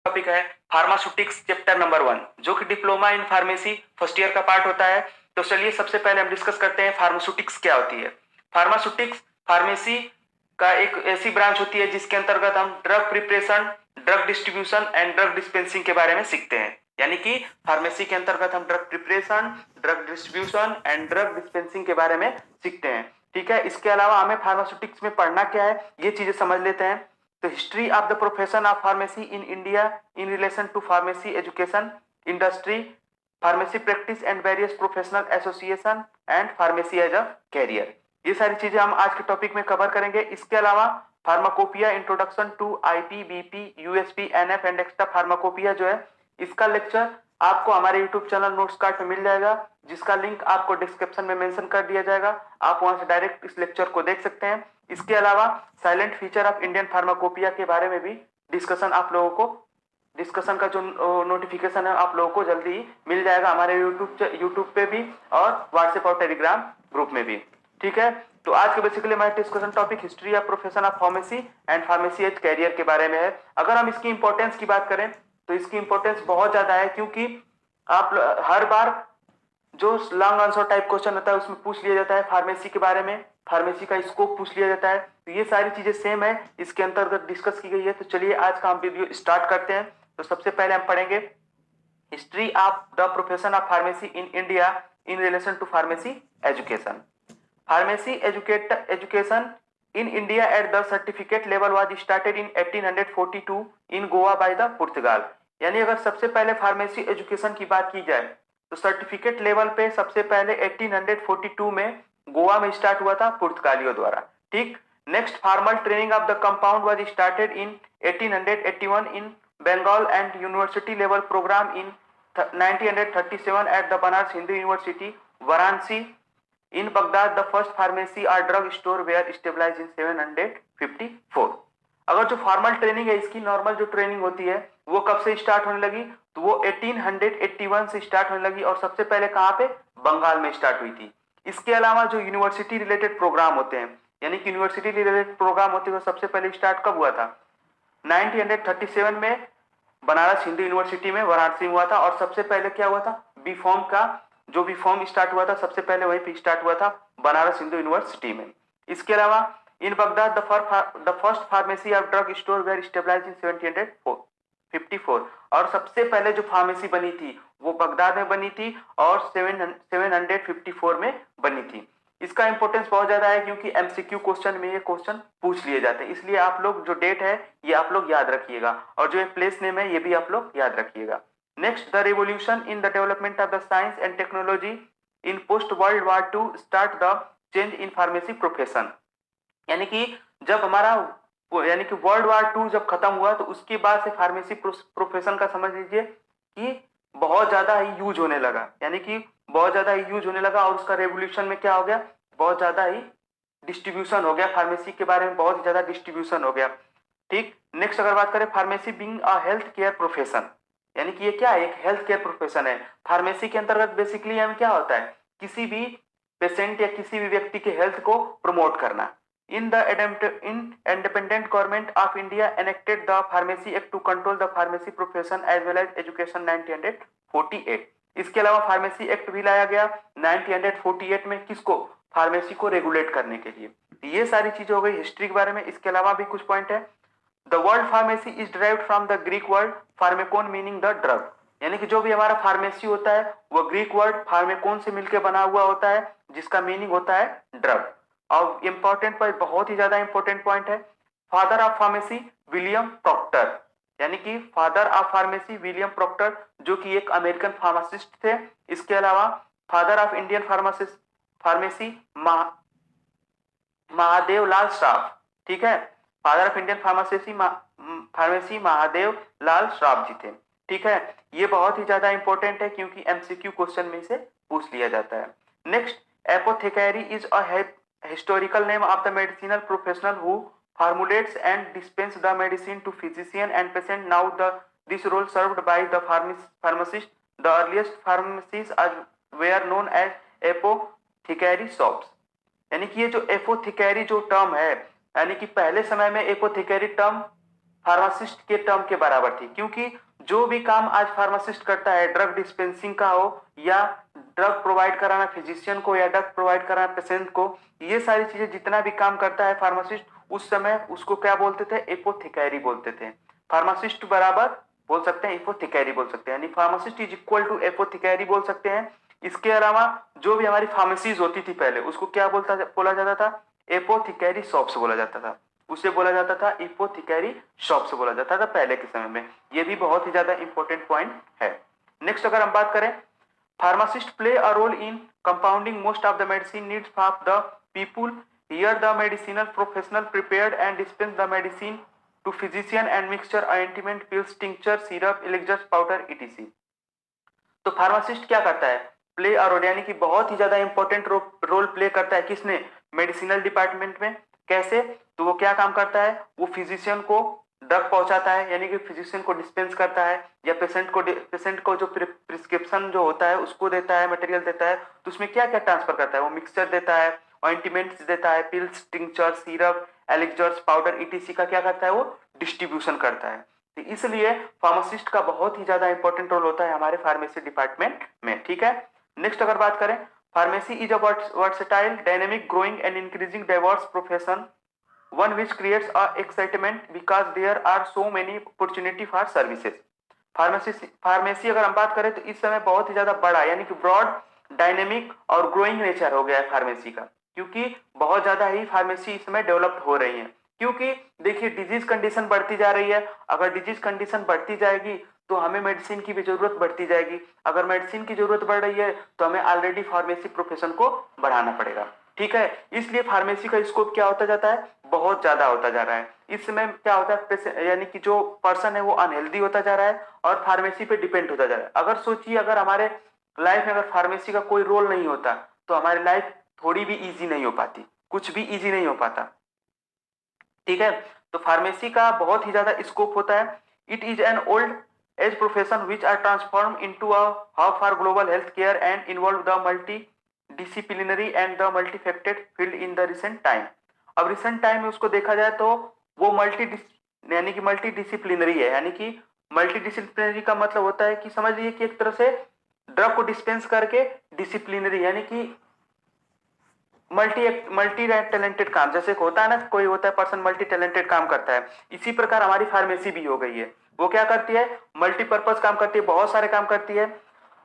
Topic है pharmaceutics chapter number 1, जो कि diploma in pharmacy first year का पार्ट होता है। तो चलिए सबसे पहले हम डिस्कस करते हैं फार्मास्यूटिक्स क्या होती है। फार्मास्यूटिक्स फार्मेसी का एक ऐसी ब्रांच होती है जिसके अंतर्गत हम drug preparation, drug distribution and drug dispensing के बारे में सीखते हैं। यानी कि फार्मेसी के अंतर्गत हम drug preparation, drug distribution and drug dispensing के बारे में सीखते हैं। ठीक है, इसके अलावा हमें फार्मास्यूटिक्स में पढ़ना क्या है ये चीजें समझ लेते हैं। तो history of the profession of pharmacy in India in relation to pharmacy education, industry, pharmacy practice and various professional association and pharmacy as a career, ये सारी चीजें हम आज के टॉपिक में कवर करेंगे। इसके अलावा pharmacopoeia introduction to IP, BP, USP, NF and extra pharmacopoeia जो है, इसका लेक्चर आपको हमारे यूट्यूब चैनल नोट्स कार्ड में मिल जाएगा, जिसका लिंक आपको डिस्क्रिप्शन में मेंशन कर दिया जाएगा। आप वहां से डायरेक्ट इस लेक्चर को देख सकते हैं। इसके अलावा silent feature of Indian pharmacopoeia के बारे में भी डिस्कशन का जो नोटिफिकेशन है आप लोगों को जल्दी ही मिल जाएगा हमारे यूट्यूब पे भी और व्हाट्सएप और टेलीग्राम ग्रुप में भी। ठीक है, तो आज के बेसिकली हमारा discussion topic history of profession of pharmacy and pharmacy as career के बारे में है। अगर हम इसकी इंपॉर्टेंस की बात करें तो इसकी इंपॉर्टेंस बहुत ज्यादा है, क्योंकि आप हर बार जो लॉन्ग आंसर टाइप क्वेश्चन होता है उसमें पूछ लिया जाता है फार्मेसी के बारे में, फार्मेसी का स्कोप पूछ लिया जाता है। तो ये सारी चीजें सेम है, इसके अंतर्गत डिस्कस की गई है। तो चलिए आज का हम वीडियो स्टार्ट करते हैं। तो सबसे पहले हम पढ़ेंगे history of the profession of pharmacy in India in relation to pharmacy education. Pharmacy education in India at the certificate level was started in 1842 in Goa by the Portugal। यानी अगर सबसे पहले फार्मेसी एजुकेशन की बात की जाए तो certificate level पे सबसे पहले 1842 में गोवा में स्टार्ट हुआ था पुर्तगालियों द्वारा। ठीक, next formal training of the compound was started in 1881 in Bengal and university level programme in 1937 at the Banaras Hindu university Varanasi. In Baghdad the first pharmacy और drug store were stabilize in 754। अगर जो फॉर्मल ट्रेनिंग है, इसकी नॉर्मल जो training होती है वो कब से स्टार्ट होने लगी, तो वो 1881 से स्टार्ट होने लगी और सबसे पहले कहां पे, बंगाल में स्टार्ट हुई थी। इसके अलावा जो यूनिवर्सिटी रिलेटेड प्रोग्राम होते हैं, यानी कि यूनिवर्सिटी रिलेटेड प्रोग्राम होते हुए सबसे पहले स्टार्ट कब हुआ था, 1937 में बनारस हिंदू यूनिवर्सिटी में वाराणसी में हुआ था। और सबसे पहले क्या हुआ था, बी फॉर्म का जो बी फॉर्म स्टार्ट हुआ था सबसे पहले वहीं पे स्टार्ट हुआ था बनारस हिंदू यूनिवर्सिटी में। इसके अलावा in Baghdad the first pharmacy of drug store were stabilize in 1754। और सबसे पहले जो फार्मेसी बनी थी वो बगदाद में बनी थी और 754 में बनी थी। इसका इंपॉर्टेंस बहुत ज्यादा है क्योंकि एमसीक्यू क्वेश्चन में ये क्वेश्चन पूछ लिए जाते हैं, इसलिए आप लोग जो डेट है ये आप लोग याद रखिएगा और जो प्लेस नेम है ये भी आप लोग याद रखिएगा। Next, the revolution in the development of the science and technology in post world war two start the change in pharmacy profession. यानी कि जब हमारा यानी कि वर्ल्ड वार टू जब खत्म हुआ तो उसके बाद से फार्मेसी प्रोफेशन का समझ लीजिए कि बहुत ज्यादा ही यूज होने लगा, यानी कि बहुत ज्यादा ही यूज होने लगा और उसका रेवोल्यूशन में क्या हो गया, बहुत ज्यादा ही डिस्ट्रीब्यूशन हो गया फार्मेसी के बारे में, बहुत ही ज्यादा डिस्ट्रीब्यूशन हो गया। ठीक, नेक्स्ट अगर बात करें pharmacy being a health care profession, यानी कि ये क्या है, एक हेल्थ केयर प्रोफेशन है। फार्मेसी के अंतर्गत बेसिकली हमें क्या होता है, किसी भी पेशेंट या किसी भी व्यक्ति के हेल्थ को प्रमोट करना। In the independent government of India enacted the Pharmacy Act to control the pharmacy profession as well as education 1948। इसके अलावा फार्मेसी एक्ट भी लाया गया 1948 में, किसको, फार्मेसी को रेगुलेट करने के लिए। ये सारी चीजें हो गई हिस्ट्री के बारे में। इसके अलावा भी कुछ पॉइंट है। The word pharmacy is derived from the Greek word pharmakon meaning the drug, यानी कि जो भी हमारा फार्मेसी होता है वो ग्रीक वर्ड फार्मेकोन से मिलकर बना हुआ होता है जिसका मीनिंग होता है ड्रग। और इंपॉर्टेंट पॉइंट, बहुत ही ज्यादा इंपॉर्टेंट पॉइंट है, father of pharmacy William Procter, यानी कि father of pharmacy William Procter जो कि एक अमेरिकन फार्मासिस्ट थे। इसके अलावा father of Indian pharmacy Mahadev Lal Shroff. ठीक है, father of Indian pharmacy Mahadev Lal Shroff ji थे। ठीक है, ये बहुत ही ज्यादा इंपॉर्टेंट है क्योंकि एमसीक्यू क्वेश्चन में से पूछ लिया जाता है। Next, apothecary is a historical name of the medicinal professional who formulates and dispense the medicine to physician and patient। Now this role served by the pharmacist। The earliest pharmacies were known as apothecary shops। यानी कि ये जो एपोथेकेरी जो term है, यानी कि पहले समय में एपोथेकेरी टर्म फार्मासिस्ट के टर्म के बराबर थी, क्योंकि जो भी काम आज फार्मासिस्ट करता है, ड्रग डिस्पेंसिंग का हो या ड्रग प्रोवाइड कराना फिजिशियन को या ड्रग प्रोवाइड कराना पेशेंट को, ये सारी चीजें जितना भी काम करता है फार्मासिस्ट, उस समय उसको क्या बोलते थे? एपोथेकेरी बोलते थे। फार्मासिस्ट बराबर बोल सकते हैं एपोथेकेरी बोल सकते हैं, यानी फार्मासिस्ट इज इक्वल टू एपोथेकेरी बोल सकते हैं। इसके अलावा जो भी हमारी फार्मेसीज होती थी पहले, उसको क्या बोला जाता था? एपोथेकेरी शॉप्स बोला जाता था। उसे बोला जाता था एपोथेकेरी शॉप से बोला जाता था पहले के समय में। ये भी बहुत ही ज्यादा इंपॉर्टेंट पॉइंट है। नेक्स्ट अगर हम बात करें, pharmacist play a role in compounding most of the medicine needs of the people. Here the medicinal professional prepared and dispense the medicine to physician and mixture, ointment, pills, tincture, syrup, elixirs, powder, ETC. तो pharmacist क्या करता है? Play a role, यानी कि बहुत ही ज्यादा important role play करता है। किसने? मेडिसिनल डिपार्टमेंट में। कैसे? तो वो क्या काम करता है? वो फिजिशियन को ड्रग पहुंचाता है, यानी कि फिजिशियन को डिस्पेंस करता है, या पेशेंट को जो प्रिस्क्रिप्शन जो होता है उसको देता है, मटेरियल देता है। तो उसमें क्या क्या ट्रांसफर करता है? वो मिक्सचर देता है, ऑइंटमेंट्स देता है, pills, tincture, syrup, elixirs, powder, etc का क्या करता है? वो डिस्ट्रीब्यूशन करता है। तो इसलिए फार्मासिस्ट का बहुत ही ज्यादा इंपॉर्टेंट रोल होता है हमारे फार्मेसी डिपार्टमेंट में। ठीक है। नेक्स्ट अगर बात करें, pharmacy is a versatile, dynamic, growing and increasing diverse profession, one which creates a excitement because there are so many opportunity for services। Pharmacy अगर हम बात करें तो इस समय बहुत ही ज्यादा बड़ा, यानी कि ब्रॉड, डायनेमिक और ग्रोइंग नेचर हो गया है फार्मेसी का, क्योंकि बहुत ज्यादा ही फार्मेसी इस समय डेवलप हो रही है। क्योंकि देखिए डिजीज कंडीशन बढ़ती जा रही है, अगर डिजीज कंडीशन बढ़ती जाएगी तो हमें मेडिसिन की भी जरूरत बढ़ती जाएगी, अगर मेडिसिन की जरूरत बढ़ रही है तो हमें ऑलरेडी फार्मेसी प्रोफेशन को बढ़ाना पड़ेगा। ठीक है। इसलिए फार्मेसी का स्कोप क्या होता जाता है? बहुत ज्यादा होता जा रहा है। इस समय क्या होता है, यानी कि जो पर्सन है वो अनहेल्दी होता जा रहा है और फार्मेसी पे डिपेंड होता जा रहा है। अगर सोचिए, अगर हमारे लाइफ में अगर फार्मेसी का कोई रोल नहीं होता तो हमारी लाइफ थोड़ी भी इजी नहीं हो पाती, कुछ भी इजी नहीं हो पाता। ठीक है। तो फार्मेसी का बहुत ही ज्यादा स्कोप होता है। It is an old age profession which are transform into a hub for global health care and involve the multi disciplinary and the multifaceted field in the recent time. अब recent time में उसको देखा जाए तो वो यानी कि multi disciplinary है, यानी कि मल्टी डिसिप्लिनरी का मतलब होता है कि समझ लीजिए कि एक तरह से ड्रग को डिस्पेंस करके डिसिप्लिनरी, यानी कि मल्टी टैलेंटेड काम, जैसे होता है ना, कोई होता है पर्सन मल्टी टैलेंटेड काम करता है, इसी प्रकार हमारी फार्मेसी भी हो गई है। वो क्या करती है? मल्टीपर्पज काम करती है, बहुत सारे काम करती है।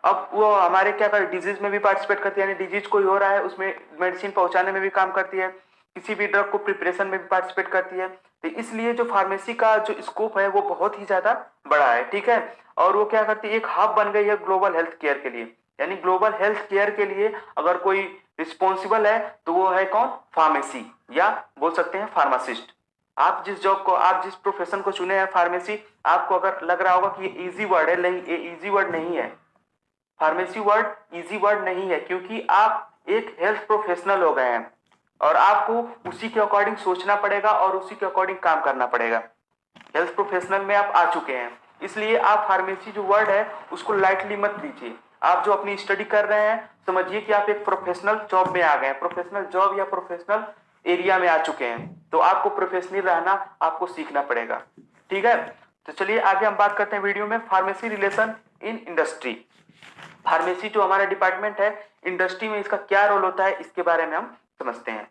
अब वो हमारे क्या कर डिजीज में भी पार्टिसिपेट करती है, यानी डिजीज कोई हो रहा है उसमें मेडिसिन पहुंचाने में भी काम करती है, किसी भी ड्रग को प्रिपरेशन में भी पार्टिसिपेट करती है। तो इसलिए जो फार्मेसी का जो स्कोप है वो बहुत ही ज्यादा बड़ा है। ठीक है। और वो क्या करती है? एक हब बन गई है ग्लोबल हेल्थ केयर के लिए, यानी ग्लोबल हेल्थ केयर के लिए अगर कोई रिस्पॉन्सिबल है तो वो है कौन? फार्मेसी, या बोल सकते हैं फार्मासिस्ट। आप जिस जॉब को, आप जिस प्रोफेशन को चुने हैं फार्मेसी, आपको अगर लग रहा होगा कि ये इजी वर्ड है, नहीं, ये इजी वर्ड नहीं है। फार्मेसी वर्ड इजी वर्ड नहीं है, क्योंकि आप एक हेल्थ प्रोफेशनल हो गए हैं और आपको उसी के अकॉर्डिंग सोचना पड़ेगा और उसी के अकॉर्डिंग काम करना पड़ेगा। हेल्थ प्रोफेशनल में आप आ चुके हैं, इसलिए आप फार्मेसी जो वर्ड है उसको लाइटली मत लीजिए। आप जो अपनी स्टडी कर रहे हैं समझिए कि आप एक प्रोफेशनल जॉब में आ गए हैं, प्रोफेशनल जॉब या प्रोफेशनल एरिया में आ चुके हैं, तो आपको प्रोफेशनल रहना आपको सीखना पड़ेगा। ठीक है। तो चलिए आगे हम बात करते हैं वीडियो में, pharmacy relation in industry. Pharmacy जो हमारा डिपार्टमेंट है, इंडस्ट्री में इसका क्या रोल होता है इसके बारे में हम समझते हैं।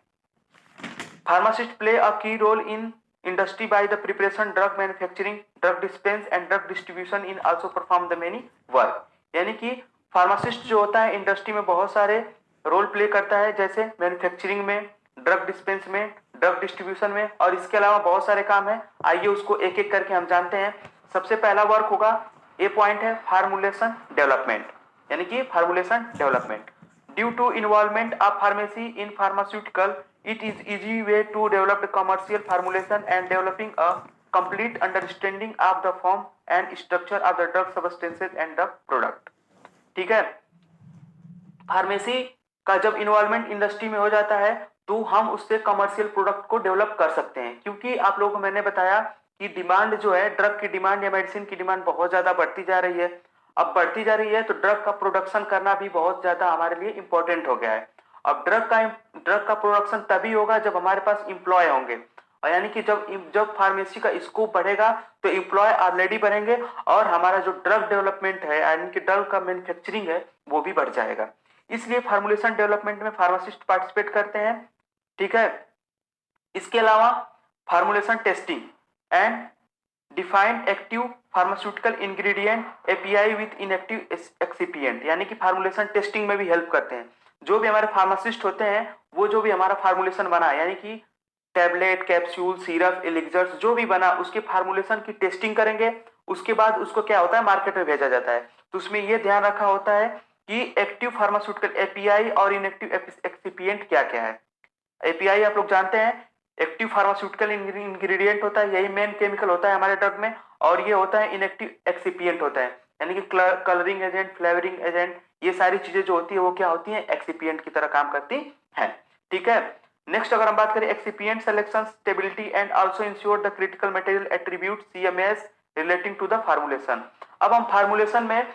Pharmacist play a key role in industry by the preparation, drug manufacturing, drug dispense and drug distribution in also perform the many work। यानी कि फार्मासिस्ट जो होता है इंडस्ट्री में बहुत सारे रोल प्ले करता है, जैसे मैन्युफैक्चरिंग में, ड्रग डिस्पेंस में, ड्रग डिस्ट्रीब्यूशन में, और इसके अलावा बहुत सारे काम है। आइए उसको एक एक करके हम जानते हैं। सबसे पहला वर्क होगा, ए पॉइंट है फार्मूलेशन डेवलपमेंट, यानी कि formulation development. Due to involvement of pharmacy in pharmaceutical, it is easy way to develop a commercial formulation and developing a complete understanding of the form and structure of the drug substances and the product। ठीक है। Pharmacy का जब involvement industry में हो जाता है तो हम उससे कमर्शियल प्रोडक्ट को डेवलप कर सकते हैं, क्योंकि आप लोगों को मैंने बताया कि डिमांड जो है, ड्रग की डिमांड या मेडिसिन की डिमांड बहुत ज्यादा बढ़ती जा रही है। अब बढ़ती जा रही है तो ड्रग का प्रोडक्शन करना भी बहुत ज्यादा हमारे लिए इंपॉर्टेंट हो गया है। अब ड्रग का प्रोडक्शन तभी होगा जब हमारे पास इंप्लॉय होंगे, और यानी कि जब जब फार्मेसी का स्कोप बढ़ेगा तो एम्प्लॉय ऑलरेडी बढ़ेंगे और हमारा जो ड्रग डेवलपमेंट है यानी कि ड्रग का मैन्युफैक्चरिंग है वो भी बढ़ जाएगा। इसलिए फार्मुलेशन डेवलपमेंट में फार्मासिस्ट पार्टिसिपेट करते हैं। ठीक है, इसके अलावा formulation testing and defined active pharmaceutical ingredient API with inactive excipient, यानी कि फार्मुलेशन टेस्टिंग में भी हेल्प करते हैं। जो भी हमारे फार्मासिस्ट होते हैं वो जो भी हमारा फार्मुलेशन बना यानी कि टैबलेट, कैप्सूल, सिरप, एलिक्सर्स जो भी बना उसके फार्मुलेशन की टेस्टिंग करेंगे। उसके बाद उसको क्या होता है मार्केट में भेजा जाता है। तो उसमें ये ध्यान रखा होता है कि एक्टिव फार्मास्यूटिकल एपीआई और इनएक्टिव एक्सिपिएंट क्या क्या है। एपीआई आप लोग जानते हैं एक्टिव फार्मास्यूटिकल इंग्रेडिएंट होता है, यही मेन केमिकल होता है हमारे ड्रग में। और ये होता है इनएक्टिव एक्सिपिएंट होता है यानी कि कलरिंग एजेंट, फ्लेवरिंग एजेंट, ये सारी चीजें जो होती है वो क्या होती है एक्सिपिएंट की तरह काम करती है। ठीक है, नेक्स्ट अगर हम बात करें excipient selection, stability and also ensure the critical material attribute CMS relating to the formulation. अब हम फार्मुलेशन में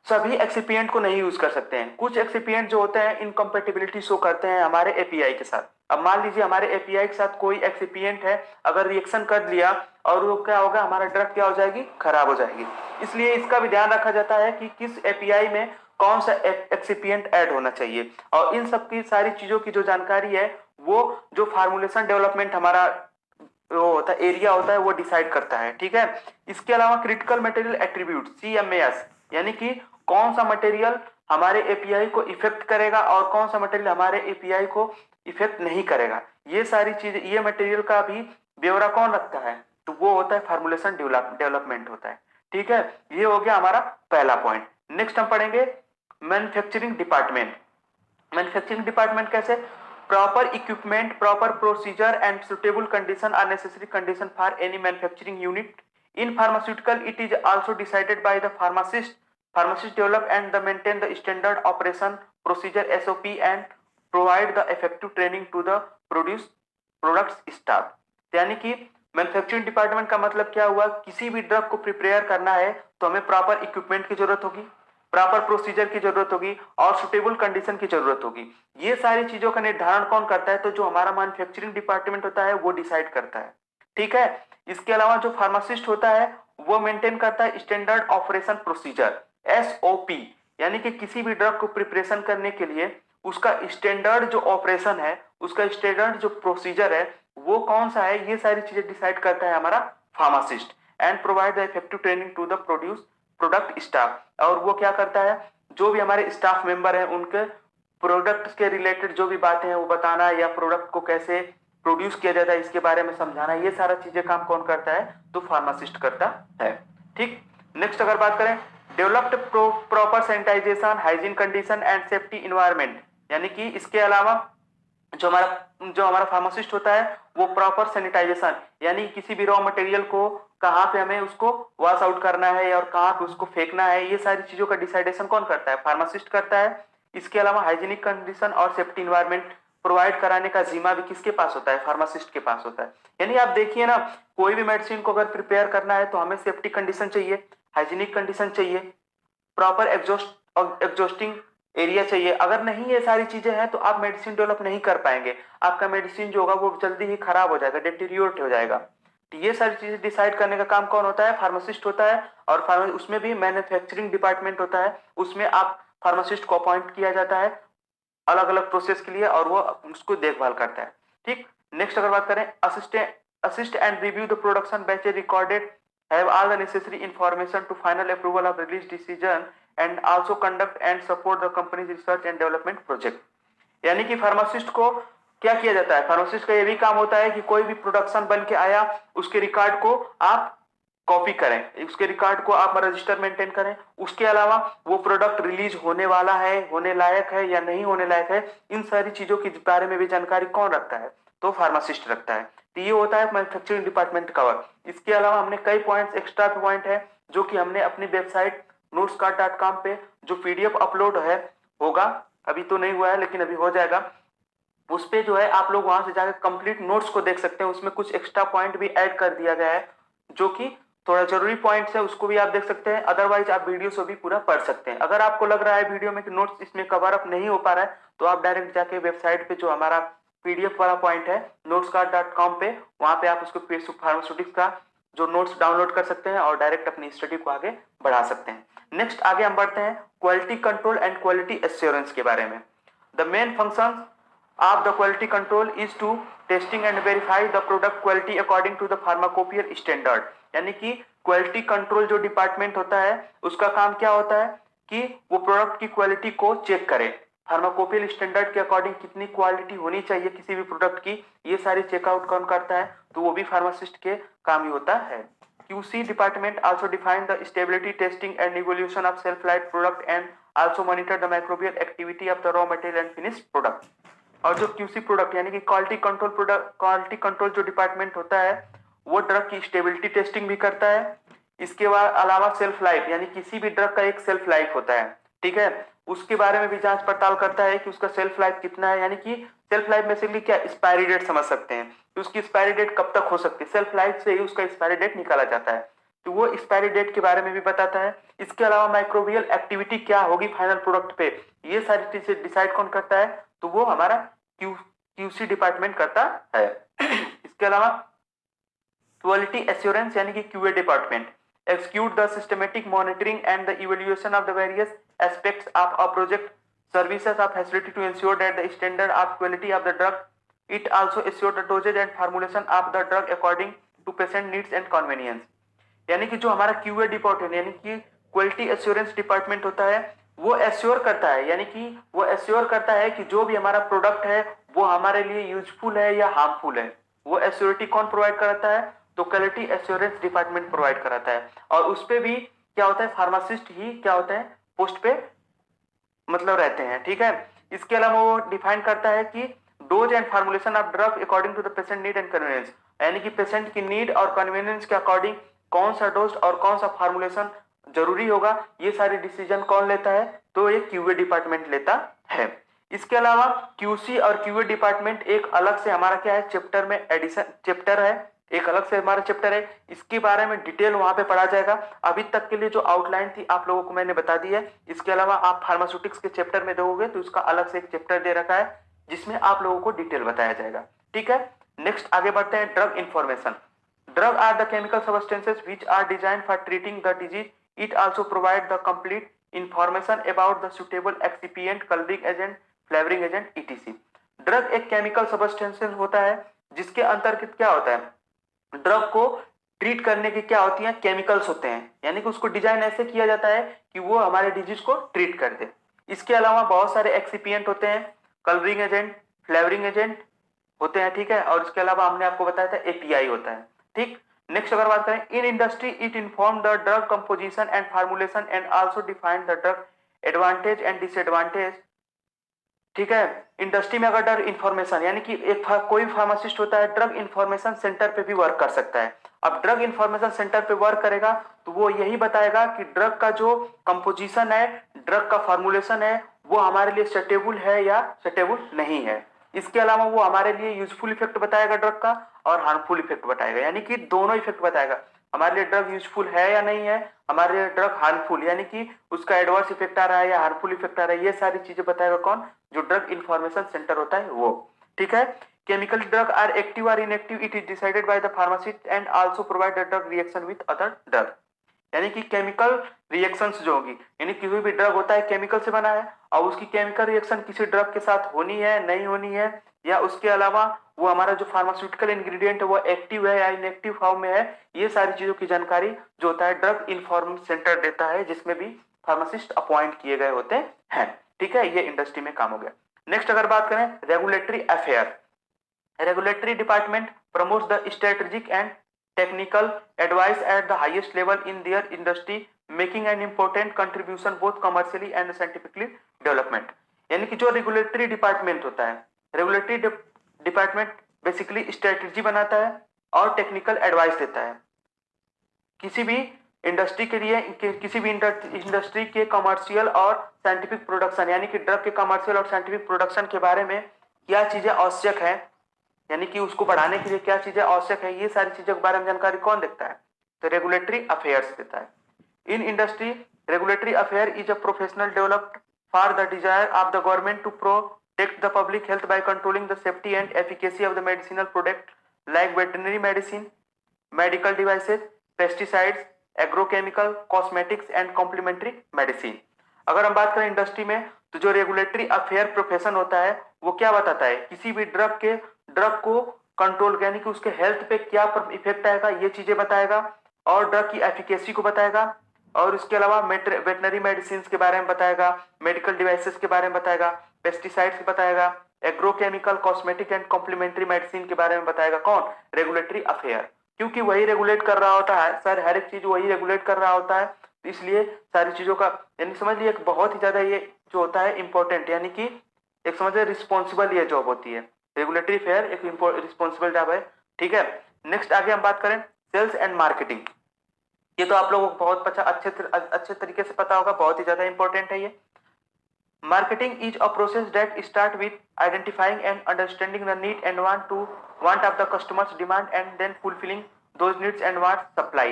सभी एक्सिपिएंट को नहीं यूज कर सकते हैं। कुछ एक्सिपिएंट जो होते हैं इनकम्पेटिबिलिटी शो करते हैं हमारे एपीआई के साथ। अब मान लीजिए हमारे एपीआई के साथ कोई एक्सिपिएंट है, अगर रिएक्शन कर लिया और वो क्या होगा हमारा ड्रग क्या हो जाएगी, खराब हो जाएगी। इसलिए इसका भी ध्यान रखा जाता है कि किस एपीआई में कौन सा एक्सिपिएंट ऐड होना चाहिए। और इन सब की सारी चीजों की जो जानकारी है वो जो फार्मुलेशन डेवलपमेंट हमारा वो होता है एरिया होता है वो डिसाइड करता है। ठीक है, इसके अलावा क्रिटिकल मटेरियल एट्रीब्यूट सीएमएस, यानी कि कौन सा मटेरियल हमारे एपीआई को इफेक्ट करेगा और कौन सा मटेरियल हमारे एपीआई को इफेक्ट नहीं करेगा, ये सारी चीजें ये मटेरियल का भी ब्यौरा कौन रखता है, तो वो होता है फार्मुलेशन डेवलपमेंट होता है। ठीक है, ये हो गया हमारा पहला पॉइंट। नेक्स्ट हम पढ़ेंगे मैन्युफैक्चरिंग डिपार्टमेंट। मैन्युफैक्चरिंग डिपार्टमेंट कैसे, proper equipment, proper procedure and suitable condition are necessary condition for any manufacturing unit. In pharmaceutical it is also decided by the pharmacist. Pharmacist develop and the maintain the standard operation procedure SOP and provide the effective training to the products staff। यानी कि manufacturing department का मतलब क्या हुआ, किसी भी drug को prepare करना है तो हमें प्रॉपर इक्विपमेंट की जरूरत होगी, प्रॉपर प्रोसीजर की जरूरत होगी और सुटेबल कंडीशन की जरूरत होगी। ये सारी चीजों का निर्धारण कौन करता है, तो जो हमारा मैन्युफैक्चरिंग डिपार्टमेंट होता है वो डिसाइड करता है। ठीक है, इसके अलावा जो फार्मासिस्ट होता है वो मेंटेन करता है स्टैंडर्ड ऑपरेशन प्रोसीजर एसओपी, यानी कि किसी भी ड्रग को प्रिपरेशन करने के लिए उसका स्टैंडर्ड जो ऑपरेशन है, उसका स्टैंडर्ड जो प्रोसीजर है वो कौन सा है, ये सारी चीजें डिसाइड करता है हमारा pharmacist. And provide the effective training to the product staff, और वो क्या करता है जो भी हमारे स्टाफ मेंबर हैं उनके प्रोडक्ट के रिलेटेड जो भी बातें हैं वो बताना या प्रोडक्ट को कैसे प्रोड्यूस किया जाता है इसके बारे में समझाना, ये सारा चीजें काम कौन करता है, तो फार्मासिस्ट करता है। ठीक, नेक्स्ट अगर बात करें developed proper sanitization, hygiene condition and safety environment, यानी कि इसके अलावा जो हमारा फार्मासिस्ट होता है वो प्रॉपर सैनिटाइजेशन यानी किसी भी रॉ मटेरियल को कहाँ पे हमें उसको वॉश आउट करना है और कहाँ पे उसको फेंकना है, ये सारी चीजों का डिसाइडेशन कौन करता है, फार्मासिस्ट करता है। इसके अलावा हाइजीनिक कंडीशन और सेफ्टी इन्वायरमेंट प्रोवाइड कराने का जिम्मा भी किसके पास होता है, फार्मासिस्ट के पास होता है। यानी आप देखिए ना, कोई भी मेडिसिन को अगर प्रिपेयर करना है तो हमें सेफ्टी कंडीशन चाहिए, हाइजीनिक कंडीशन चाहिए, प्रॉपर एग्जॉस्टिंग एरिया चाहिए। अगर नहीं ये सारी चीजें हैं तो आप मेडिसिन डेवलप नहीं कर पाएंगे, आपका मेडिसिन जो होगा वो जल्दी ही खराब हो जाएगा, डेटीरियोरेट हो जाएगा। तो ये सारी चीजें डिसाइड करने का काम कौन होता है, फार्मासिस्ट होता है। और उसमें भी मैन्युफैक्चरिंग डिपार्टमेंट होता है, उसमें आप फार्मासिस्ट को अपॉइंट किया जाता है अलग अलग प्रोसेस के लिए और वो उसको देखभाल करता है। ठीक, नेक्स्ट अगर बात करें assist and review the production batch recorded, have all the necessary information to final approval of release decision and also conduct and support the company's research and development project। यानी कि फार्मासिस्ट को क्या किया जाता है, फार्मासिस्ट का ये भी काम होता है कि कोई भी प्रोडक्शन बन के आया उसके रिकॉर्ड को आप कॉपी करें, उसके रिकॉर्ड को आप रजिस्टर मेंटेन करें। उसके अलावा वो प्रोडक्ट रिलीज होने वाला है, होने लायक है या नहीं होने लायक है, इन सारी चीजों के बारे में भी जानकारी कौन रखता है, तो फार्मासिस्ट रखता है। तो ये होता है मैन्युफैक्चरिंग डिपार्टमेंट का वर्क। इसके अलावा हमने कई पॉइंट्स एक्स्ट्रा पॉइंट है जो कि हमने अपनी वेबसाइट notescard.com पे जो पीडीएफ अपलोड है होगा, अभी तो नहीं हुआ है लेकिन अभी हो जाएगा, उस पे जो है आप लोग वहां से जाकर कंप्लीट नोट्स को देख सकते हैं। उसमें कुछ एक्स्ट्रा पॉइंट भी ऐड कर दिया गया है जो कि थोड़ा जरूरी पॉइंट्स है, उसको भी आप देख सकते हैं। अदरवाइज आप वीडियो से भी पूरा पढ़ सकते हैं। अगर आपको लग रहा है वीडियो में कि नोट्स इसमें कवर अप नहीं हो पा रहा है तो आप डायरेक्ट जाके वेबसाइट पे जो हमारा PDF वाला पॉइंट है notescard.com पे, वहां पे आप उसको फार्मास्यूटिक्स का जो नोट्स डाउनलोड कर सकते हैं और डायरेक्ट अपनी स्टडी को आगे बढ़ा सकते हैं। नेक्स्ट आगे हम बढ़ते हैं quality control and quality assurance के बारे में। The main function of the quality control is to testing and verify the product quality according to the pharmacopoeia standard। यानी कि क्वालिटी कंट्रोल जो डिपार्टमेंट होता है उसका काम क्या होता है कि वो प्रोडक्ट की क्वालिटी को चेक करे, फार्माकोपियल स्टैंडर्ड के अकॉर्डिंग कितनी क्वालिटी होनी चाहिए किसी भी प्रोडक्ट की, ये सारी चेकआउट कौन करता है, तो वो भी फार्मासिस्ट के काम ही होता है। QC department also define the stability testing and evaluation of shelf life product and also monitor the microbial activity of the raw material and finished product। और जो QC प्रोडक्ट यानी कि क्वालिटी कंट्रोल जो department होता है वो drug की stability testing भी करता है। इसके बाद अलावा सेल्फ लाइफ यानी किसी भी ड्रग का एक सेल्फ लाइफ होता है, ठीक है, उसके बारे में भी जांच पड़ताल करता है कि उसका सेल्फ लाइफ कितना है। यानी कि सेल्फ लाइफ बेसिकली क्या, एक्सपायरी डेट समझ सकते हैं कि उसकी एक्सपायरी डेट कब तक हो सकती है, सेल्फ लाइफ से ही उसका एक्सपायरी डेट निकाला जाता है, तो वो एक्सपायरी डेट के बारे में भी बताता है। इसके अलावा माइक्रोबियल एक्टिविटी क्या होगी फाइनल प्रोडक्ट पे, ये सारी चीजें डिसाइड कौन करता है, तो वो हमारा QC डिपार्टमेंट करता है। इसके अलावा क्वालिटी एश्योरेंस यानी कि QA department execute the systematic monitoring and the evaluation of the various aspects of a project services of facility to ensure that the standard of quality of the drug, it also assure the dosage and formulation of the drug according to patient needs and convenience। यानी कि जो हमारा QA department यानी कि quality assurance department होता है वो assure करता है, यानी कि वो एश्योर करता है कि जो भी हमारा प्रोडक्ट है वो हमारे लिए यूजफुल है या हार्मफुल है। वो एश्योरिटी कौन प्रोवाइड कराता है, तो क्वालिटी एश्योरेंस डिपार्टमेंट प्रोवाइड कराता है। और उस पे भी क्या होता है, फार्मासिस्ट ही क्या होते हैं, पोस्ट पे मतलब रहते हैं, ठीक है। इसके अलावा वो डिफाइन करता है कि dose and formulation of drug according to the patient need and convenience, यानी कि पेशेंट की नीड और कन्वीनियंस के अकॉर्डिंग कौन सा डोज और कौन सा फार्मुलेशन जरूरी होगा, ये सारी डिसीजन कौन लेता है, तो ये QA डिपार्टमेंट लेता है। इसके अलावा QC और QA डिपार्टमेंट एक अलग से हमारा क्या है, चैप्टर में एडिशन चैप्टर है, एक अलग से हमारा चैप्टर है, इसके बारे में डिटेल वहां पे पढ़ा जाएगा। अभी तक के लिए जो आउटलाइन थी आप लोगों को मैंने बता दी है। इसके अलावा आप फार्मास्यूटिक्स के चैप्टर में देखोगे तो उसका अलग से एक चैप्टर दे रखा है जिसमें आप लोगों को डिटेल बताया जाएगा, ठीक है। नेक्स्ट आगे बढ़ते हैं, drug information. Drug are the chemical substances which are designed for treating the disease. It also provide the complete information about the suitable excipient, colouring agent, flavouring agent etc। Drug एक chemical substances होता है जिसके अंतर्गत क्या होता है, drug को treat करने की क्या होती है, केमिकल्स होते हैं, यानी कि उसको डिजाइन ऐसे किया जाता है कि वो हमारे डिजीज को ट्रीट कर दे। इसके अलावा बहुत सारे एक्सिपिएंट होते हैं, कलरिंग एजेंट, फ्लेवरिंग एजेंट होते हैं, ठीक है, और इसके अलावा हमने आपको बताया था API होता है, ठीक। नेक्स्ट अगर बात करें, in industry it inform the drug composition and formulation and also define the drug advantage and disadvantage, ठीक है। इंडस्ट्री में अगर ड्रग इंफॉर्मेशन यानी कि कोई फार्मासिस्ट होता है ड्रग इंफॉर्मेशन सेंटर पे भी वर्क कर सकता है। अब ड्रग इंफॉर्मेशन सेंटर पे वर्क करेगा तो वो यही बताएगा कि ड्रग का जो कंपोजिशन है, ड्रग का फॉर्मुलेशन है, वो हमारे लिए सटेबल है या सटेबल नहीं है। इसके अलावा वो हमारे लिए यूजफुल इफेक्ट बताएगा ड्रग का और हार्मफुल इफेक्ट बताएगा, यानी कि दोनों इफेक्ट बताएगा, हमारे लिए ड्रग यूजफुल है या नहीं है, हमारे लिए ड्रग हार्मफुल यानी कि उसका एडवर्स इफेक्ट आ रहा है या हार्मफुल इफेक्ट आ रहा है, ये सारी चीजें बताएगा कौन, जो ड्रग इंफॉर्मेशन सेंटर होता है वो, ठीक है। केमिकल ड्रग आर एक्टिव और inactive, it is decided by the pharmacist and also provide the drug reaction with other drug. यानी कि केमिकल रिएक्शंस जो होगी, यानी कोई भी ड्रग होता है केमिकल से बना है और उसकी केमिकल रिएक्शन किसी ड्रग के साथ होनी है नहीं होनी है, या उसके अलावा वो हमारा जो फार्मास्यूटिकल इंग्रेडिएंट है वो एक्टिव है या इनएक्टिव फॉर्म में है, ये सारी चीजों की जानकारी जो होता है ड्रग इन्फॉर्म सेंटर देता है, जिसमें भी फार्मासिस्ट अपॉइंट किए गए होते हैं, ठीक है। ये इंडस्ट्री में काम हो गया। नेक्स्ट अगर बात करें regulatory affair, regulatory department promotes the strategic and technical advice at the highest level in their industry, making an important contribution both commercially and scientifically development। यानी कि जो रेगुलेटरी डिपार्टमेंट होता है, रेगुलेटरी डिपार्टमेंट बेसिकली स्ट्रेटजी बनाता है और technical advice देता है किसी भी इंडस्ट्री के लिए, किसी भी इंडस्ट्री के कमर्शियल और साइंटिफिक प्रोडक्शन, यानी कि ड्रग के कमर्शियल और साइंटिफिक प्रोडक्शन के बारे में क्या चीजें आवश्यक है, यानी कि उसको बढ़ाने के लिए क्या चीजें आवश्यक है, ये सारी चीजों के बारे में जानकारी कौन देता है, तो रेगुलेटरी अफेयर्स देता है। In industry regulatory affair is a professional developed for the desire of the government to protect the public health by controlling the safety and efficacy of the medicinal product like veterinary medicine, medical devices, pesticides, agrochemical, cosmetics and complementary medicine. अगर हम बात करें industry में, तो जो regulatory affair profession होता है वो क्या बताता है, किसी भी ड्रग को कंट्रोल यानी कि उसके हेल्थ पे क्या इफेक्ट आएगा ये चीजें बताएगा, और ड्रग की एफिकेसी को बताएगा, और इसके अलावा वेटनरी मेडिसिन के बारे में बताएगा, मेडिकल डिवाइसेस के बारे में बताएगा, पेस्टिसाइड्स बताएगा, agrochemical, cosmetic and complementary medicine के बारे में बताएगा। कौन? रेगुलेटरी अफेयर, क्योंकि वही रेगुलेट कर रहा होता है सर, हर एक चीज वही रेगुलेट कर रहा होता है, इसलिए सारी चीजों का यानी समझ लिए बहुत ही ज्यादा ये जो होता है इंपॉर्टेंट, यानी कि एक समझ रिस्पॉन्सिबल ये जॉब होती है। रेगुलेटरी अफेयर एक रिस्पॉन्सिबल जॉब है। ठीक है, नेक्स्ट आगे हम बात करें सेल्स एंड मार्केटिंग। ये तो आप लोगों को बहुत अच्छे तरीके से पता होगा, बहुत ही ज्यादा इंपॉर्टेंट है ये। Marketing is a process that start with identifying and understanding the need and want of the customer's demand and then fulfilling those needs and want supply।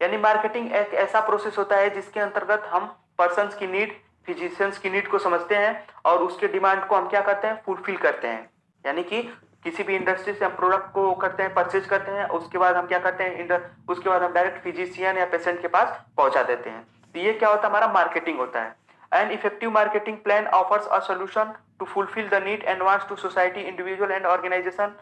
यानी मार्केटिंग एक ऐसा प्रोसेस होता है जिसके अंतर्गत हम पर्सन्स की नीड, फिजिशियंस की नीड को समझते हैं और उसके डिमांड को हम क्या करते हैं, फुलफिल करते हैं। यानी कि किसी भी इंडस्ट्री से हम प्रोडक्ट को करते हैं, परचेज करते हैं, उसके बाद हम क्या करते हैं, उसके बाद हम डायरेक्ट फिजिशियन या पेशेंट के पास पहुंचा देते हैं। तो ये क्या होता है, हमारा मार्केटिंग होता है। An effective marketing plan offers a solution to fulfill the need and wants to society, individual and organization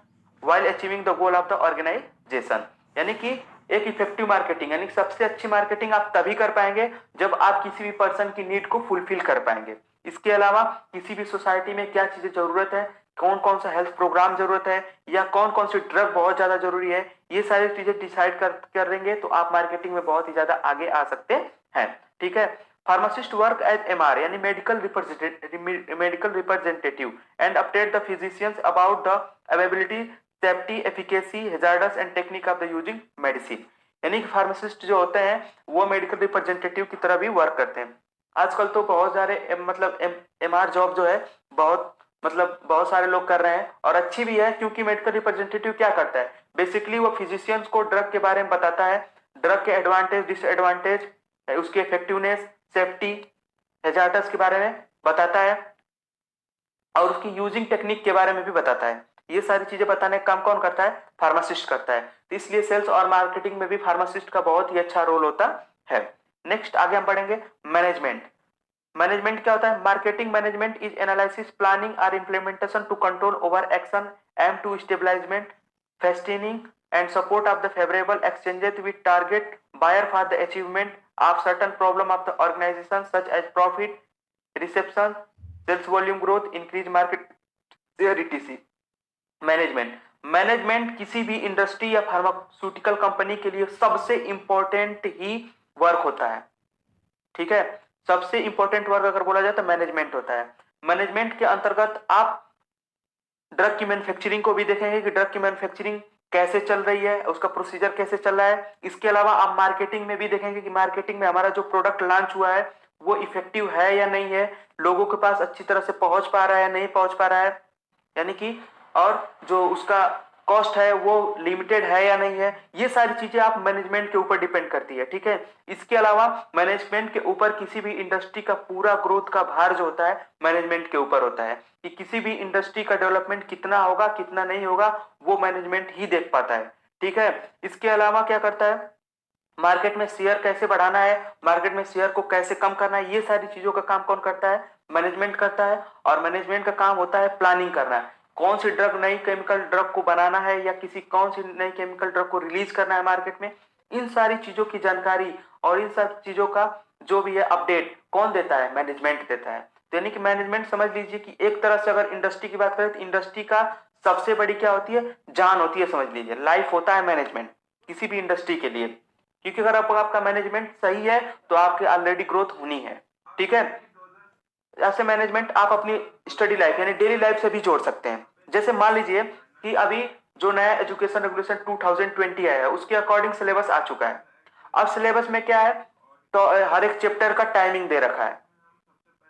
while achieving the goal of the organization। यानी कि एक इफेक्टिव मार्केटिंग यानी सबसे अच्छी मार्केटिंग आप तभी कर पाएंगे जब आप किसी भी पर्सन की नीड को फुलफिल कर पाएंगे। इसके अलावा किसी भी सोसाइटी में क्या चीजें जरूरत है, कौन कौन सा हेल्थ प्रोग्राम जरूरत है, या कौन कौन सी ड्रग बहुत ज्यादा जरूरी है, ये सारी चीजें डिसाइड कर देंगे तो आप मार्केटिंग में बहुत ही ज्यादा आगे आ सकते हैं। ठीक है, Pharmacist work as MR यानी medical representative and update the physicians about the availability, safety, efficacy, hazardous and technique of the using medicine। यानी कि फार्मासिस्ट जो होते हैं वो मेडिकल रिप्रेजेंटेटिव की तरह भी वर्क करते हैं। आजकल तो बहुत सारे मतलब MR जॉब जो है बहुत सारे लोग कर रहे हैं और अच्छी भी है, क्योंकि मेडिकल रिप्रेजेंटेटिव क्या करता है, बेसिकली वो फिजिशियंस को ड्रग के बारे में बताता है, ड्रग के एडवांटेज, डिसएडवांटेज, उसकी इफेक्टिवनेस, सेफ्टी, हैजार्डस के बारे में बताता है और उसकी यूजिंग टेक्निक के बारे में भी बताता है। ये सारी चीजें बताने का काम कौन करता है, फार्मासिस्ट करता है। तो इसलिए सेल्स और मार्केटिंग में भी फार्मासिस्ट का बहुत ही अच्छा रोल होता है। नेक्स्ट आगे हम बढ़ेंगे मैनेजमेंट। मैनेजमेंट क्या होता है, marketing management is analysis, planning और implementation to control over action, aim to establishment, fastening and support of the favorable exchanges with target buyer for the achievement of certain problem of the organization such as profit, reception, sales volume growth, increase market share etc। Management किसी भी industry या pharmaceutical company के लिए सबसे important ही work होता है। ठीक है, सबसे इंपॉर्टेंट वर्क अगर बोला जाए तो मैनेजमेंट होता है। मैनेजमेंट के अंतर्गत आप ड्रग की मैन्युफैक्चरिंग को भी देखेंगे कि ड्रग की मैन्युफैक्चरिंग कैसे चल रही है, उसका प्रोसीजर कैसे चल रहा है। इसके अलावा आप मार्केटिंग में भी देखेंगे कि मार्केटिंग में हमारा जो प्रोडक्ट लॉन्च हुआ है वो इफेक्टिव है या नहीं है, लोगों के पास अच्छी तरह से पहुंच पा रहा है या नहीं पहुंच पा रहा है, यानी कि और जो उसका कॉस्ट है वो लिमिटेड है या नहीं है। ये सारी चीजें आप मैनेजमेंट के ऊपर डिपेंड करती है। ठीक है, इसके अलावा मैनेजमेंट के ऊपर किसी भी इंडस्ट्री का पूरा ग्रोथ का भार जो होता है मैनेजमेंट के ऊपर होता है, कि किसी भी इंडस्ट्री का डेवलपमेंट कितना होगा कितना नहीं होगा वो मैनेजमेंट ही देख पाता है। ठीक है, इसके अलावा क्या करता है, मार्केट में शेयर कैसे बढ़ाना है, मार्केट में शेयर को कैसे कम करना है, ये सारी चीजों का काम कौन करता है, मैनेजमेंट करता है। और मैनेजमेंट का काम होता है प्लानिंग करना, कौन सी ड्रग, नई केमिकल ड्रग को बनाना है या किसी कौन सी नई केमिकल ड्रग को रिलीज करना है मार्केट में। इन सारी चीजों की जानकारी और इन सब चीजों का जो भी है अपडेट कौन देता है, मैनेजमेंट देता है। तो यानी कि मैनेजमेंट समझ लीजिए कि एक तरह से अगर इंडस्ट्री की बात करें तो इंडस्ट्री का सबसे बड़ी क्या होती है, जान होती है, समझ लीजिए लाइफ होता है मैनेजमेंट किसी भी इंडस्ट्री के लिए। क्योंकि अगर आपका मैनेजमेंट सही है तो आपकी ऑलरेडी ग्रोथ होनी है। ठीक है, ऐसे मैनेजमेंट आप अपनी स्टडी लाइफ यानी डेली लाइफ से भी जोड़ सकते हैं। जैसे मान लीजिए कि अभी जो नया एजुकेशन रेगुलेशन 2020 आया है उसके अकॉर्डिंग सिलेबस आ चुका है। अब सिलेबस में क्या है, तो हर एक चैप्टर का टाइमिंग दे रखा है।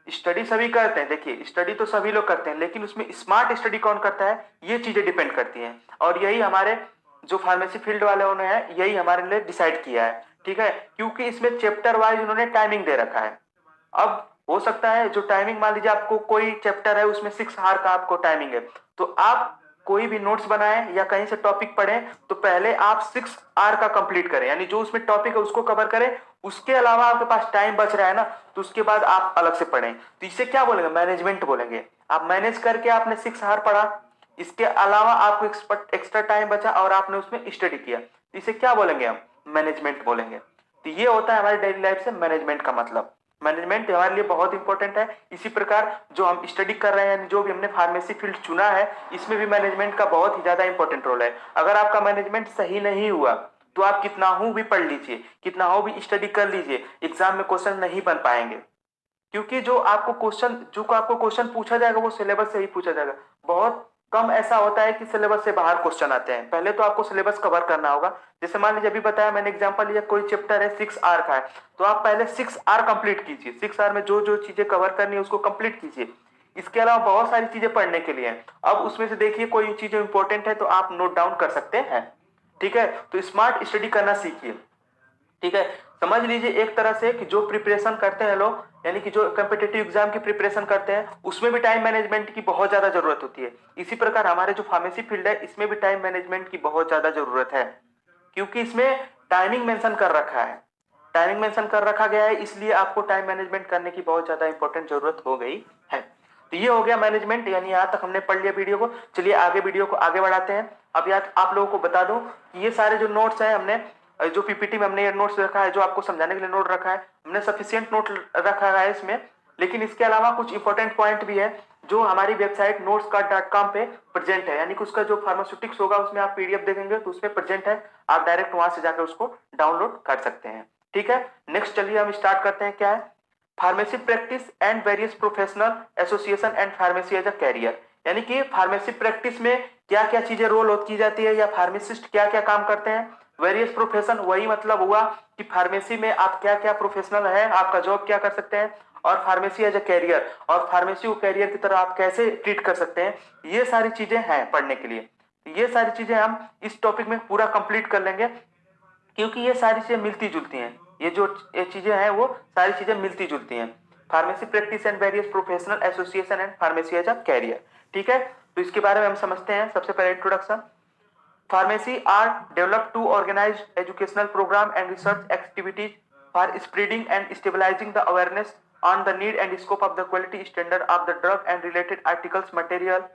स्टडी सभी करते हैं, देखिए स्टडी तो सभी लोग करते हैं, लेकिन उसमें स्मार्ट स्टडी कौन करता है ये चीजें डिपेंड करती हैं। और यही हमारे जो फार्मेसी फील्ड वाले उन्होंने है यही हमारे लिए डिसाइड किया है। ठीक है, क्योंकि इसमें चैप्टर वाइज उन्होंने टाइमिंग दे रखा है। अब हो सकता है जो टाइमिंग, मान लीजिए आपको कोई चैप्टर है उसमें 6 आवर का आपको टाइमिंग है, तो आप कोई भी नोट्स बनाएं या कहीं से टॉपिक पढ़ें तो पहले आप 6 आवर का कंप्लीट करें, यानी जो उसमें टॉपिक है उसको कवर करें। उसके अलावा आपके पास टाइम बच रहा है ना, तो उसके बाद आप अलग से पढ़ें। तो इसे क्या बोलेंगे? मैनेजमेंट बोलेंगे। आप मैनेज करके आपने 6 आवर पढ़ा, इसके अलावा आपको एक्स्ट्रा टाइम बचा और आपने उसमें स्टडी किया, इसे क्या बोलेंगे? हम मैनेजमेंट बोलेंगे। तो ये होता है हमारी डेली लाइफ से मैनेजमेंट का मतलब। मैनेजमेंट हमारे लिए बहुत इंपॉर्टेंट है। इसी प्रकार जो हम स्टडी कर रहे हैं, जो भी हमने फार्मेसी फील्ड चुना है, इसमें भी मैनेजमेंट का बहुत ही ज्यादा इंपॉर्टेंट रोल है। अगर आपका मैनेजमेंट सही नहीं हुआ तो आप कितना हो भी पढ़ लीजिए, कितना हो भी स्टडी कर लीजिए, एग्जाम में क्वेश्चन नहीं बन पाएंगे। क्योंकि जो आपको क्वेश्चन पूछा जाएगा वो सिलेबस से ही पूछा जाएगा। बहुत कम ऐसा होता है कि सिलेबस से बाहर क्वेश्चन आते हैं। पहले तो आपको सिलेबस कवर करना होगा। जैसे मान लीजिए अभी बताया मैंने एग्जांपल लिया, कोई चैप्टर है 6 आवर का है, तो आप पहले 6 आवर कंप्लीट कीजिए। 6 आवर में जो जो चीजें कवर करनी है उसको कंप्लीट कीजिए। इसके अलावा बहुत सारी चीजें पढ़ने के लिए हैं। अब उसमें से देखिए कोई चीजें इंपॉर्टेंट है तो आप नोट डाउन कर सकते हैं। ठीक है, तो स्मार्ट स्टडी करना सीखिए। ठीक है, समझ लीजिए एक तरह से कि जो प्रिपरेशन करते हैं लोग, यानी कि जो कम्पिटेटिव एग्जाम की प्रिपरेशन करते हैं, उसमें भी टाइम मैनेजमेंट की बहुत ज्यादा जरूरत होती है। इसी प्रकार हमारे जो फार्मेसी फील्ड है इसमें भी टाइम मैनेजमेंट की बहुत ज्यादा जरूरत है, क्योंकि इसमें टाइमिंग मेंशन कर रखा है। टाइमिंग मेंशन कर रखा गया है, इसलिए आपको टाइम मैनेजमेंट करने की बहुत ज्यादा इंपॉर्टेंट जरूरत हो गई है। तो ये हो गया मैनेजमेंट, यानी यहाँ तक हमने पढ़ लिया वीडियो को। चलिए आगे वीडियो को आगे बढ़ाते हैं। अब यार आप लोगों को बता दूं कि ये सारे जो नोट्स हैं, हमने जो पीपीटी में हमने ये नोट्स रखा है, जो आपको समझाने के लिए नोट रखा है, हमने सफिशियंट नोट रखा है इसमें। लेकिन इसके अलावा कुछ इंपॉर्टेंट पॉइंट भी है जो हमारी वेबसाइट notescard.com पे प्रेजेंट है, यानी कि उसका जो फार्मास्यूटिक्स होगा उसमें आप पीडीएफ देखेंगे तो उसमें प्रेजेंट है। आप डायरेक्ट वहां से जाकर उसको डाउनलोड कर सकते हैं। ठीक है, नेक्स्ट चलिए हम स्टार्ट करते हैं। क्या है? Pharmacy practice and various professional association and pharmacy as a career, यानी कि फार्मेसी प्रैक्टिस में क्या क्या चीजें रोल की जाती है या फार्मासिस्ट क्या क्या काम करते हैं। वेरियस प्रोफेशन, वही मतलब हुआ कि फार्मेसी में आप क्या क्या प्रोफेशनल है, आपका जॉब क्या कर सकते हैं। और फार्मेसी एज अ कैरियर, और फार्मेसी को कैरियर की तरह आप कैसे ट्रीट कर सकते हैं। ये सारी चीजें हैं पढ़ने के लिए। ये सारी चीजें हम इस टॉपिक में पूरा कंप्लीट कर लेंगे, क्योंकि ये सारी चीजें मिलती जुलती हैं। ये जो ये चीजें हैं वो सारी चीजें मिलती जुलती हैं। Pharmacy practice and various professional association and pharmacy as a career. ठीक है, तो इसके बारे में हम समझते हैं। सबसे पहले introduction. Pharmacy are developed to organize educational program and research activities for spreading and stabilizing the awareness on the need and scope of the quality standard of the drug and related articles material.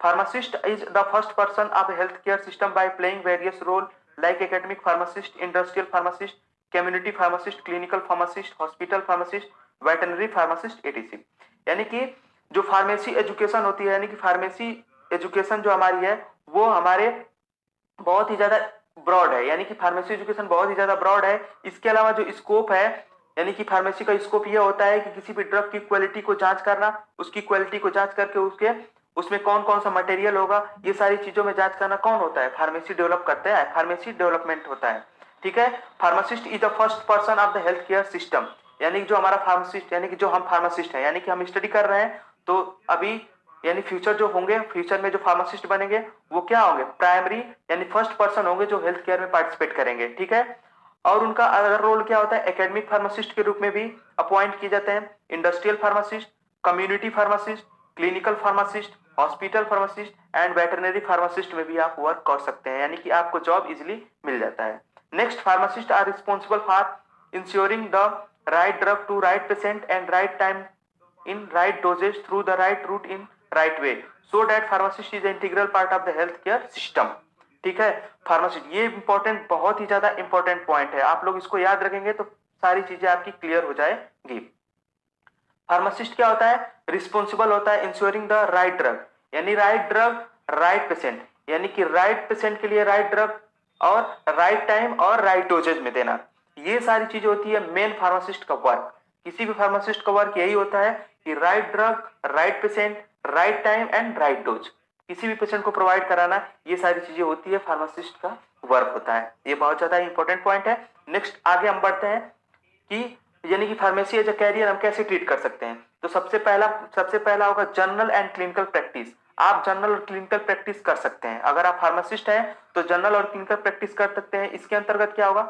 Pharmacist is the first person of the healthcare system by playing various roles like academic pharmacist, industrial pharmacist, community pharmacist, clinical pharmacist, hospital pharmacist, veterinary pharmacist, etc. यानी कि जो pharmacy education होती है, यानी कि pharmacy education जो हमारी है वो हमारे बहुत ही ज्यादा ब्रॉड है, यानी कि फार्मेसी एजुकेशन बहुत ही ज्यादा ब्रॉड है। इसके अलावा जो स्कोप है, यानी कि फार्मेसी का स्कोप यह होता है कि किसी भी ड्रग की क्वालिटी को जांच करना, उसकी क्वालिटी को जांच करके उसमें कौन कौन सा मटेरियल होगा, ये सारी चीजों में जांच करना कौन होता है? फार्मेसी डेवलप करते हैं, फार्मेसी डेवलपमेंट होता है। ठीक है, pharmacist is the first person of the health care system, यानी कि जो हमारा फार्मासिस्ट, यानी कि जो हम फार्मासिस्ट हैं, यानी कि हम स्टडी कर रहे हैं, तो अभी यानी फ्यूचर जो होंगे, फ्यूचर में जो फार्मासिस्ट बनेंगे वो क्या होंगे? प्राइमरी यानी फर्स्ट पर्सन होंगे जो हेल्थ केयर में पार्टिसिपेट करेंगे। ठीक है, और उनका अदर रोल क्या होता है? एकेडमिक फार्मासिस्ट के रूप में भी अपॉइंट किए जाते हैं, industrial pharmacist, community pharmacist, clinical pharmacist, hospital pharmacist and veterinary pharmacist में भी आप वर्क कर सकते हैं, यानी कि आपको जॉब इजिली मिल जाता है। Next, pharmacist are responsible for insuring the right drug to right patient and right time in right dosage through the right route in right way, so that pharmacist is an integral part of the healthcare system. ठीक है, pharmacist, ये important, बहुत ही ज्यादा important point है। आप लोग इसको याद रखेंगे तो सारी चीजें आपकी क्लियर हो जाएगी। फार्मासिस्ट क्या होता है? रिस्पॉन्सिबल होता है इंश्योरिंग द राइट ड्रग, यानी राइट ड्रग राइट पेशेंट, यानी कि राइट पेशेंट के लिए राइट ड्रग और राइट टाइम और राइट डोजेज में देना। ये सारी चीजें होती है मेन फार्मासिस्ट का वर्क। किसी भी फार्मासिस्ट का वर्क यही होता है कि right drug, right patient, right time and right dose किसी भी पेशेंट को प्रोवाइड कराना, ये सारी चीजें होती है फार्मासिस्ट का वर्क होता है। ये बहुत ज्यादा इंपॉर्टेंट पॉइंट है। नेक्स्ट आगे हम बढ़ते हैं कि यानी कि फार्मेसी एज अ कैरियर हम कैसे ट्रीट कर सकते हैं। तो सबसे पहला होगा जनरल एंड क्लिनिकल प्रैक्टिस। आप जनरल और क्लिनिकल प्रैक्टिस कर सकते हैं। अगर आप फार्मासिस्ट हैं तो जनरल और क्लिनिकल प्रैक्टिस कर सकते हैं। इसके अंतर्गत क्या होगा?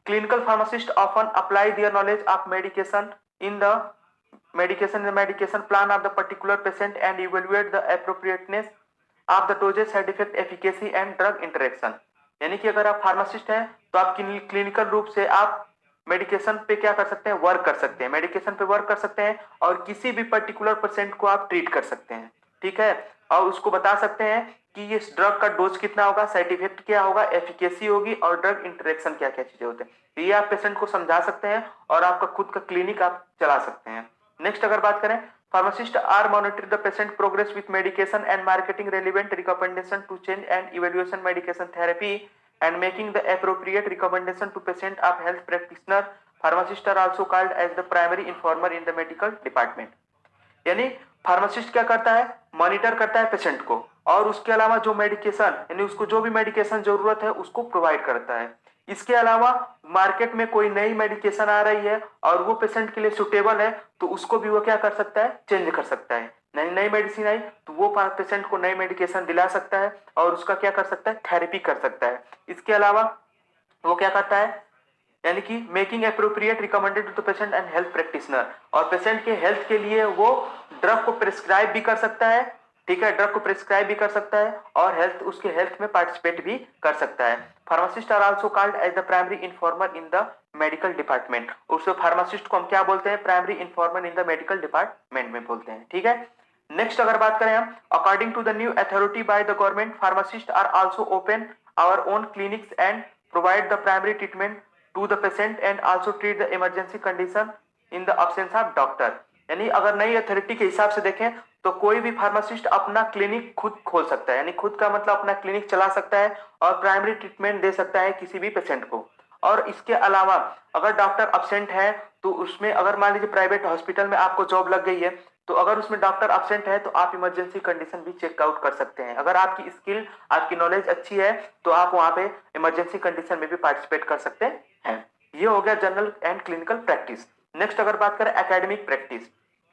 Clinical pharmacist often apply their knowledge of medication in the medication the medication plan of the particular patient and evaluate the appropriateness of the dosage, side effect, efficacy and drug interaction। यानी कि अगर आप pharmacist हैं तो आप clinical रूप से आप मेडिकेशन पे क्या कर सकते हैं, वर्क कर सकते हैं, मेडिकेशन पे वर्क कर सकते हैं और किसी भी पर्टिकुलर पेशेंट को आप ट्रीट कर सकते हैं, ठीक है, और उसको बता सकते हैं कि इस ड्रग का डोज कितना होगा, साइड इफेक्ट क्या होगा, एफिकेसी होगी और ड्रग इंटरेक्शन क्या क्या चीजें होते हैं। तो ये आप पेशेंट को समझा सकते हैं और आपका खुद का क्लिनिक आप चला सकते हैं। नेक्स्ट अगर बात करें, pharmacist are monitor the patient progress with medication and marketing relevant recommendation to change and evaluation medication therapy and making the appropriate recommendation to patient of health practitioner। Pharmacists are also called as the primary informer in the medical department। यानी pharmacist क्या करता है, monitor करता है patient को और उसके अलावा जो मेडिकेशन यानी उसको जो भी मेडिकेशन जरूरत है उसको प्रोवाइड करता है। इसके अलावा मार्केट में कोई नई मेडिकेशन आ रही है और वो पेशेंट के लिए सुटेबल है तो उसको भी वो क्या कर सकता है, चेंज कर सकता है। नई मेडिसिन आई तो वो पेशेंट को नई मेडिकेशन दिला सकता है और उसका क्या कर सकता है, थेरेपी कर सकता है। इसके अलावा वो क्या करता है, यानी कि making appropriate recommended to the patient and health practitioner, और पेशेंट के हेल्थ के लिए वो ड्रग को प्रिस्क्राइब भी कर सकता है, ठीक है, ड्रग को प्रिस्क्राइब भी कर सकता है और हेल्थ उसके हेल्थ में पार्टिसिपेट भी कर सकता है। Pharmacist are also called as the primary informer in the medical department. उस फार्मासिस्ट को हम क्या बोलते हैं, primary informer in the medical department में बोलते हैं, ठीक है। नेक्स्ट अगर बात करें हम, according to the new authority by the government, pharmacist are also open our own clinics and provide the primary treatment to the patient and also treat the emergency condition in the absence of doctor। यानी अगर नई authority के हिसाब से देखें तो कोई भी फार्मासिस्ट अपना क्लिनिक खुद खोल सकता है, यानी खुद का मतलब अपना क्लिनिक चला सकता है और प्राइमरी ट्रीटमेंट दे सकता है किसी भी पेशेंट को। और इसके अलावा अगर डॉक्टर अब्सेंट है तो उसमें अगर मान लीजिए प्राइवेट हॉस्पिटल में आपको जॉब लग गई है तो अगर उसमें डॉक्टर अब्सेंट है तो आप इमरजेंसी कंडीशन भी चेकआउट कर सकते हैं। अगर आपकी स्किल आपकी नॉलेज अच्छी है तो आप वहां पे इमरजेंसी कंडीशन में भी पार्टिसिपेट कर सकते हैं। ये हो गया general and clinical practice. Next अगर बात करें academic practice,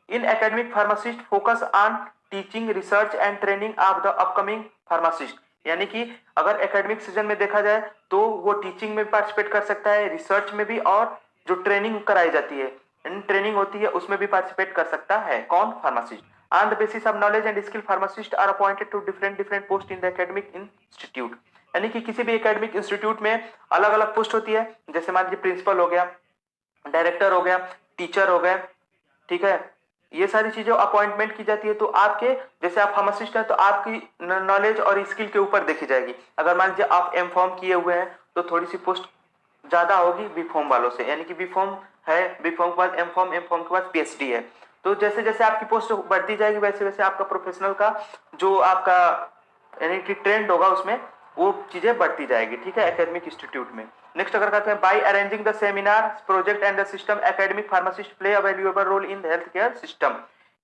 in academic pharmacist focus on teaching, research and training of the upcoming pharmacist. यानी कि अगर एकेडमिक सीजन में देखा जाए तो वो टीचिंग में पार्टिसिपेट कर सकता है, रिसर्च में भी, और जो ट्रेनिंग कराई जाती है ट्रेनिंग होती है उसमें भी पार्टिसिपेट कर सकता है। कौन, pharmacist. On the basis of knowledge and skill pharmacist are appointed to different post in the academic institute. यानी कि किसी भी एकेडमिक इंस्टीट्यूट में अलग अलग पोस्ट होती है, जैसे मान लीजिए प्रिंसिपल हो गया, डायरेक्टर हो गया, टीचर हो गए, ठीक है, ये सारी चीजें अपॉइंटमेंट की जाती है। तो आपके जैसे आप फार्मासिस्ट हैं तो आपकी नॉलेज और स्किल के ऊपर देखी जाएगी। अगर मान लीजिए आप एम फॉर्म किए हुए हैं तो थोड़ी सी पोस्ट ज्यादा होगी बी फॉर्म वालों से, यानी कि बी फॉर्म है, बी फॉर्म के बाद एम फॉर्म, एम फॉर्म के बाद पीएचडी है। तो जैसे जैसे आपकी पोस्ट बढ़ती जाएगी वैसे वैसे आपका प्रोफेशनल का जो आपका यानी कि ट्रेंड होगा उसमें वो चीजें बढ़ती जाएगी, ठीक है, एकेडमिक इंस्टीट्यूट में। नेक्स्ट अगर कहते हैं, by arranging the seminar, project and the system, academic pharmacist play a valuable role in health care system,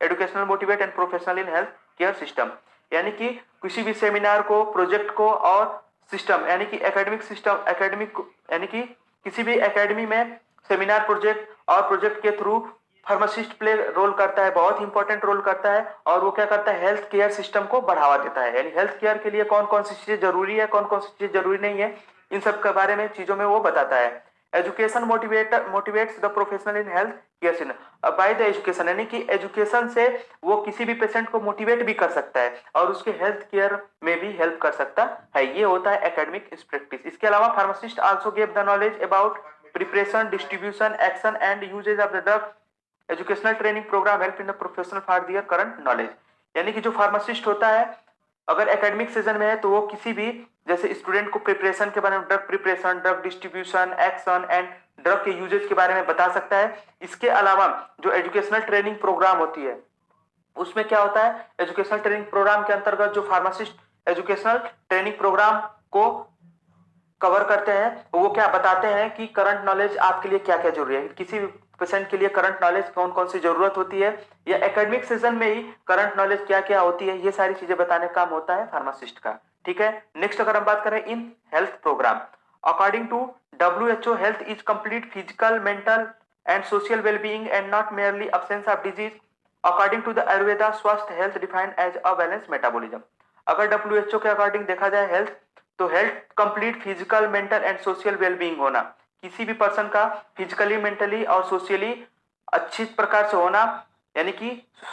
educational motivate and professional in health care system. यानी कि किसी भी सेमिनार को, प्रोजेक्ट को और सिस्टम यानी कि एकेडमिक सिस्टम, एकेडमिक यानी कि किसी भी एकेडमी में सेमिनार, प्रोजेक्ट और प्रोजेक्ट के थ्रू फार्मासिस्ट प्ले रोल करता है, बहुत इंपॉर्टेंट रोल करता है। और वो क्या करता है, हेल्थ केयर सिस्टम को बढ़ावा देता है। यानी हेल्थ केयर के लिए कौन कौन सी चीजें जरूरी है, कौन कौन सी चीजें जरूरी नहीं है, इन सब के बारे में चीजों में वो बताता है। Education motivates the professional in health care by the education, यानी कि एजुकेशन से वो किसी भी पेशेंट को मोटिवेट भी कर सकता है और उसके हेल्थ केयर में भी हेल्प कर सकता है। ये होता है एकेडमिक प्रैक्टिस। इसके अलावा pharmacist also give the knowledge about preparation, distribution, action and usage of the drug. Educational training program help in the professional for their current knowledge. यानी कि जो फार्मासिस्ट होता है अगर एकेडमिक सीजन में है तो वो किसी भी जैसे स्टूडेंट को प्रिपरेशन के बारे में, drug preparation, drug distribution, action and drug के यूजेज के बारे में बता सकता है। इसके अलावा जो एजुकेशनल ट्रेनिंग प्रोग्राम होती है उसमें क्या होता है, एजुकेशनल ट्रेनिंग प्रोग्राम के अंतर्गत जो फार्मासिस्ट एजुकेशनल ट्रेनिंग प्रोग्राम को कवर करते हैं वो क्या बताते हैं कि करंट नॉलेज आपके लिए क्या क्या जरूरी है, किसी भी पेशेंट के लिए करंट नॉलेज कौन कौन सी जरूरत होती है, या एकेडमिक सेशन में ही करंट नॉलेज क्या क्या होती है, ये सारी चीजें बताने का काम होता है फार्मासिस्ट का, ठीक है। नेक्स्ट अगर हम बात करें in health program, according to WHO health is complete physical, mental and social wellbeing and not merely absence of disease. According to the Ayurveda, स्वस्थ health defined as a balance metabolism. अगर WHO के according देखा जाए health तो health complete physical, mental and social wellbeing होना, किसी भी person का फिजिकली, मेंटली और सोशली अच्छी प्रकार से होना, यानी कि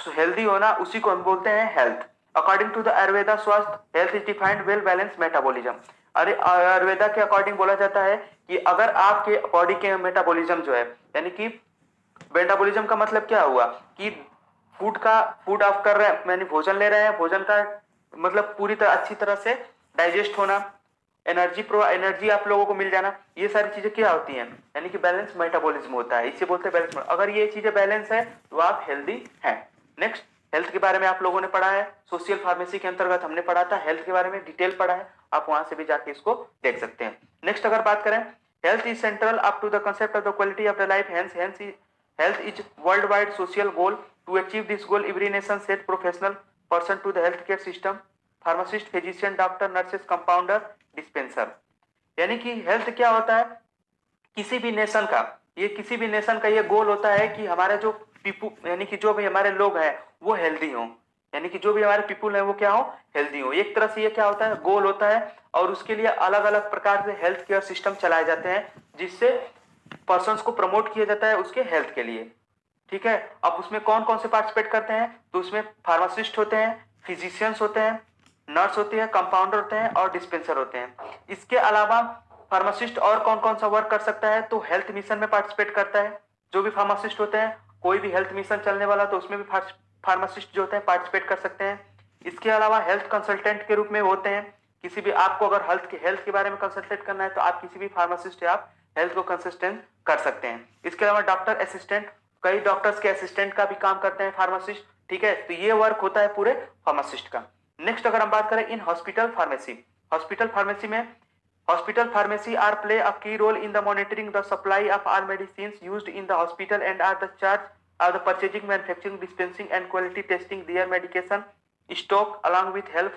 हेल्दी होना, उसी को हम बोलते हैं health. According to the Ayurveda, स्वास्थ्य health is defined well balance metabolism. अरे आयुर्वेदा के अकॉर्डिंग बोला जाता है कि अगर आपके बॉडी के मेटाबॉलिज्म जो है, यानी कि मेटाबॉलिज्म का मतलब क्या हुआ कि फूड आप कर रहे हैं, यानी भोजन ले रहे हैं, भोजन का मतलब पूरी तरह अच्छी तरह से डाइजेस्ट होना, एनर्जी आप लोगों को मिल जाना, ये सारी चीजें क्या होती हैं, यानी कि बैलेंस मेटाबॉलिज्म होता है, इसे बोलते हैं बैलेंस। अगर ये चीजें बैलेंस है तो आप हेल्दी हैं। नेक्स्ट, हेल्थ के बारे में आप लोगों ने पढ़ा है, सोशल फार्मेसी के अंतर्गत हमने पढ़ा था, हेल्थ के बारे में डिटेल पढ़ा है, आप वहां से भी जाके इसको देख सकते हैं। नेक्स्ट अगर बात करें, health is central up to the concept of the quality of the life, hence health is worldwide social goal. To achieve this goal, every nation set professional person to the healthcare system, pharmacist, physician, doctor, nurses, compounder, dispenser। यानी कि health क्या होता है, किसी भी nation का, किसी भी नेशन का ये गोल होता है कि हमारे जो पीपल, यानी कि जो भी हमारे लोग हैं वो हेल्दी हों, यानी कि जो भी हमारे पीपल हैं वो क्या हो, हेल्दी हो। एक तरह से ये क्या होता है, गोल होता है, और उसके लिए अलग अलग प्रकार से हेल्थ केयर सिस्टम चलाए जाते हैं, जिससे पर्सन को प्रमोट किया जाता है उसके हेल्थ के लिए। ठीक है, अब उसमें कौन कौन से पार्टिसिपेट करते हैं, तो उसमें फार्मासिस्ट होते हैं, फिजिशियंस होते हैं, नर्स होती है, कंपाउंडर होते हैं और डिस्पेंसर होते हैं। इसके अलावा फार्मासिस्ट और कौन कौन सा वर्क कर सकता है, तो हेल्थ मिशन में पार्टिसिपेट करता है। जो भी फार्मासिस्ट होते हैं, कोई भी हेल्थ मिशन चलने वाला तो उसमें भी फार्मासिस्ट जो होते हैं पार्टिसिपेट कर सकते हैं। इसके अलावा हेल्थ कंसल्टेंट के रूप में होते हैं, किसी भी आपको अगर हेल्थ के बारे में कंसल्टेट करना है तो आप किसी भी फार्मासिस्ट या आप हेल्थ को कंसिस्टेंट कर सकते हैं। इसके अलावा डॉक्टर असिस्टेंट, कई डॉक्टर्स के असिस्टेंट का भी काम करते हैं फार्मासिस्ट। ठीक है, तो ये वर्क होता है पूरे फार्मासिस्ट का। नेक्स्ट अगर हम बात करें in hospital pharmacy, hospital pharmacy में hospital pharmacy are play a key role in the monitoring the supply of all medicines used in the hospital and are the charge of the purchasing, manufacturing, dispensing and quality testing their medication stock along with help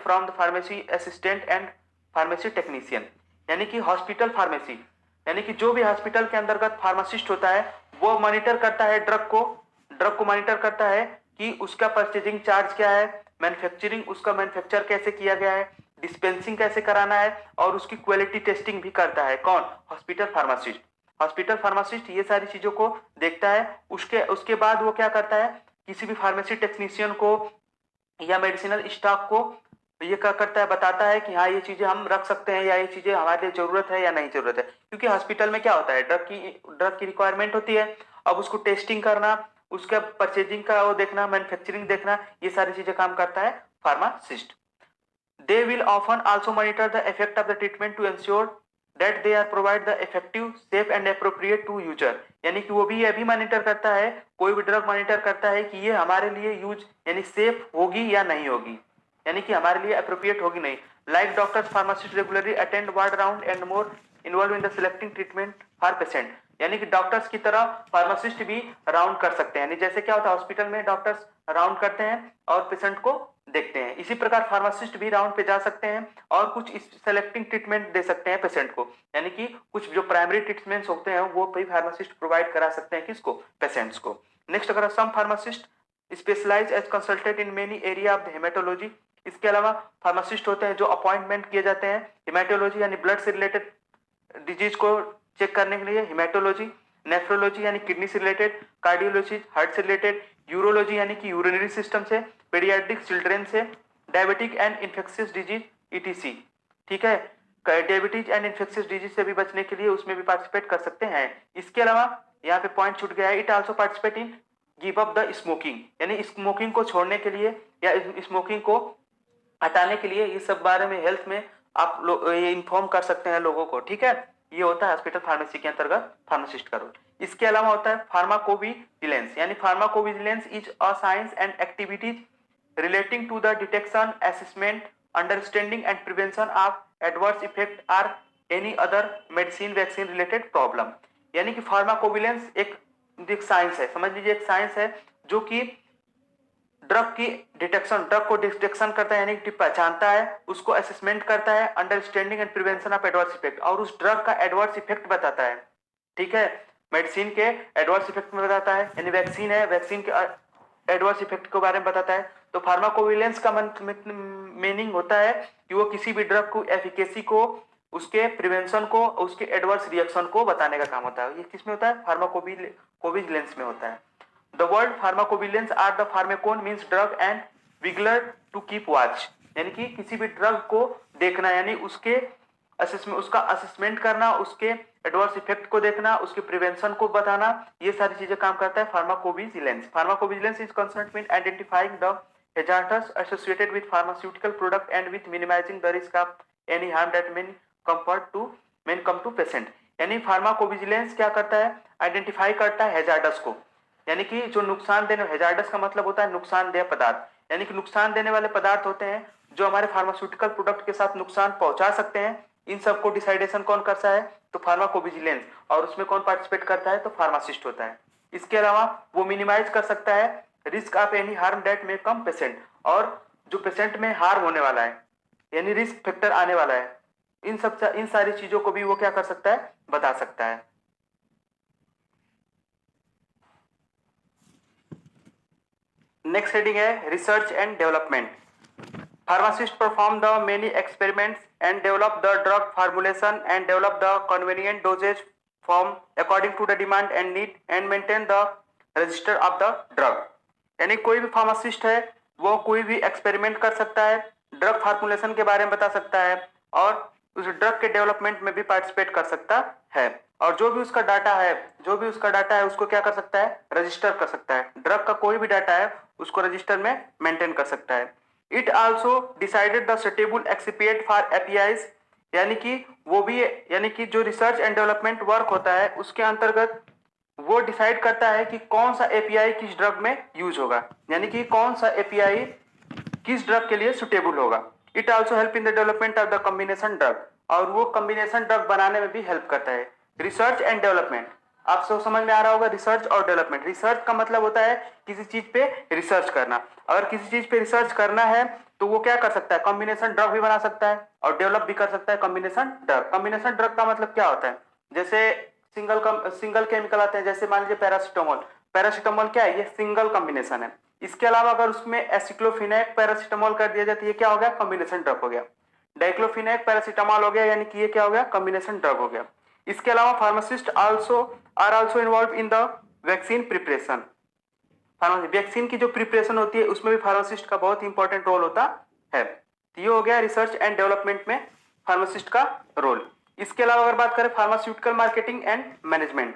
from the pharmacy assistant and pharmacy technician। यानी कि hospital pharmacy, यानी कि जो भी hospital के अंतर्गत pharmacist होता है वो मॉनिटर करता है ड्रग को मॉनिटर करता है कि उसका परचेजिंग चार्ज क्या है, मैन्युफैक्चरिंग उसका मैन्युफैक्चर कैसे किया गया है, डिस्पेंसिंग कैसे कराना है, और उसकी क्वालिटी टेस्टिंग भी करता है कौन, हॉस्पिटल फार्मासिस्ट। हॉस्पिटल फार्मासिस्ट ये सारी चीजों को देखता है। उसके बाद वो क्या करता है, किसी भी फार्मेसी टेक्नीशियन को या मेडिसिनल स्टाफ को ये क्या करता है, बताता है कि हाँ ये चीजें हम रख सकते हैं या ये चीजें हमारे लिए जरूरत है या नहीं जरूरत है। क्योंकि हॉस्पिटल में क्या होता है, ड्रग की रिक्वायरमेंट होती है, अब उसको टेस्टिंग करना, उसका परचेजिंग का वो देखना, मैन्युफैक्चरिंग देखना, ये सारी चीजें काम करता है pharmacist. They will often also monitor the effect of the treatment to ensure that they are provide the effective, safe and appropriate to user। यानी कि वो भी ये भी मॉनिटर करता है, कोई भी ड्रग मॉनिटर करता है कि ये हमारे लिए यूज यानी सेफ होगी या नहीं होगी, यानी कि हमारे लिए अप्रोप्रिएट होगी नहीं। Like doctors pharmacist regularly attend ward round and more involve in the selecting treatment for patient. यानी कि डॉक्टर्स की तरह फार्मासिस्ट भी राउंड कर सकते हैं, यानी जैसे क्या होता है हॉस्पिटल में डॉक्टर्स राउंड करते हैं और पेशेंट को देखते हैं, इसी प्रकार फार्मासिस्ट भी राउंड पे जा सकते हैं और कुछ सेलेक्टिंग ट्रीटमेंट दे सकते हैं पेशेंट को। यानी कि कुछ जो प्राइमरी ट्रीटमेंट्स होते हैं वो भी फार्मासिस्ट प्रोवाइड करा सकते हैं किसको, पेशेंट्स को। नेक्स्ट अगर some pharmacist specialize as consultant in many area of the haematology. इसके अलावा फार्मासिस्ट होते हैं जो अपॉइंटमेंट किए जाते हैं हेमेटोलॉजी यानी ब्लड से रिलेटेड डिजीज को चेक करने के लिए, हेमेटोलॉजी, नेफ्रोलॉजी यानी किडनी से रिलेटेड, कार्डियोलॉजी हार्ट से रिलेटेड, यूरोलॉजी यानी कि यूरिनरी सिस्टम से, पीडियाट्रिक चिल्ड्रेन से, diabetic and infectious disease etc. ठीक है, डायबिटीज एंड इन्फेक्शियस डिजीज से भी बचने के लिए उसमें भी पार्टिसिपेट कर सकते हैं। इसके अलावा यहाँ पे पॉइंट छूट गया है, it also participate in give up the smoking, यानी स्मोकिंग को छोड़ने के लिए या स्मोकिंग को हटाने के लिए, इस सब बारे में हेल्थ में आप लोग ये इन्फॉर्म कर सकते हैं लोगों को। ठीक है, ये होता है हॉस्पिटल फार्मेसी के अंतर्गत फार्मासिस्ट का रोल। इसके अलावा होता है फार्माकोविजिलेंस, यानी pharmacovigilance is a science and activities relating to the detection, assessment, understanding and prevention of adverse effect or any other medicine vaccine related problem. यानी कि फार्माकोविजिलेंस एक साइंस है, समझ लीजिए एक साइंस है जो कि ड्रग को डिटेक्शन करता है, यानी कि पहचानता है, उसको असेसमेंट करता है, understanding and prevention of adverse effect, और उस ड्रग का एडवर्स इफेक्ट बताता है। ठीक है, मेडिसिन के एडवर्स इफेक्ट में बताता है, यानी वैक्सीन है, वैक्सीन के एडवर्स इफेक्ट के बारे में बताता है। तो फार्माकोविजिलेंस का मीनिंग होता है कि वो किसी भी ड्रग को एफिकेसी को, उसके प्रिवेंशन को, उसके एडवर्स रिएक्शन को बताने का काम होता है। ये किस में होता है, फार्माकोविजिलेंस में होता है। The word pharmacovigilance are the pharmakon means drug and vigilare to keep watch, यानी कि किसी भी ड्रग को देखना, यानी उसके असेसमेंट, उसका असेसमेंट करना, उसके एडवर्स इफेक्ट को देखना, उसके प्रिवेंशन को बताना, ये सारी चीजें काम करता है pharmacovigilance. Pharmacovigilance is concerned with identifying the hazards associated with pharmaceutical product and with minimizing the risk of any harm that may come to patient। यानी फार्माकोविजिलेंस क्या करता है, आइडेंटिफाई करता है हैजार्डस को, यानी कि जो नुकसान देने, हैजार्डस का मतलब होता है नुकसानदेह पदार्थ, यानी कि नुकसान देने वाले पदार्थ होते हैं जो हमारे फार्मास्यूटिकल प्रोडक्ट के साथ नुकसान पहुंचा सकते हैं। इन सबको डिसाइडेशन कौन करता है, तो फार्माकोविजिलेंस, और उसमें कौन पार्टिसिपेट करता है, तो फार्मासिस्ट होता है। इसके अलावा वो मिनिमाइज कर सकता है risk of any harm that may come patient, और जो पेशेंट में हार्म होने वाला है, यानी रिस्क फैक्टर आने वाला है, इन सारी चीजों को भी वो क्या कर सकता है, बता सकता है। नेक्स्ट हेडिंग है research and development. Pharmacist perform the many experiments and develop the drug formulation and develop the convenient dosage form according to the demand and need and maintain the register of the drug. यानी कोई भी pharmacist है वो कोई भी experiment कर सकता है, ड्रग फार्मुलेशन के बारे में बता सकता है, और उस ड्रग के डेवलपमेंट में भी पार्टिसिपेट कर सकता है, और जो भी उसका डाटा है उसको क्या कर सकता है, रजिस्टर कर सकता है। ड्रग का कोई भी डाटा है उसको रजिस्टर में मेंटेन कर सकता है। It also decided the suitable excipient for APIs, यानी कि वो भी, यानी कि जो रिसर्च एंड डेवलपमेंट वर्क होता है उसके अंतर्गत वो डिसाइड करता है कि कौन सा एपीआई किस ड्रग में यूज होगा, यानी कि कौन सा एपीआई किस ड्रग के लिए सुटेबल होगा। It also help in the development of the combination drug, और वो कॉम्बिनेशन ड्रग बनाने में भी हेल्प करता है। रिसर्च एंड डेवलपमेंट आप सब समझ में आ रहा होगा, रिसर्च और डेवलपमेंट। रिसर्च का मतलब होता है किसी चीज पे रिसर्च करना, अगर किसी चीज पे रिसर्च करना है तो वो क्या कर सकता है, कॉम्बिनेशन ड्रग भी बना सकता है और डेवलप भी कर सकता है कॉम्बिनेशन ड्रग। कॉम्बिनेशन ड्रग का मतलब क्या होता है, जैसे सिंगल केमिकल आते हैं, जैसे मान लीजिए पैरासिटामोल क्या है, ये सिंगल कॉम्बिनेशन है। इसके अलावा अगर उसमें एसिक्लोफिनेक पैरासिटामोल कर दिया जाए तो ये क्या हो गया, कॉम्बिनेशन ड्रग हो गया। डाइक्लोफिनेक पैरासिटामोल हो गया, यानी कि ये क्या हो गया, कॉम्बिनेशन ड्रग हो गया। इसके अलावा pharmacist are also involve in the vaccine preparation. Vaccine की जो प्रिपरेशन होती है उसमें भी फार्मासिस्ट का बहुत इंपॉर्टेंट रोल होता है। तो ये हो गया रिसर्च एंड डेवलपमेंट में फार्मासिस्ट का रोल। इसके अलावा अगर बात करें फार्मास्यूटिकल मार्केटिंग एंड मैनेजमेंट,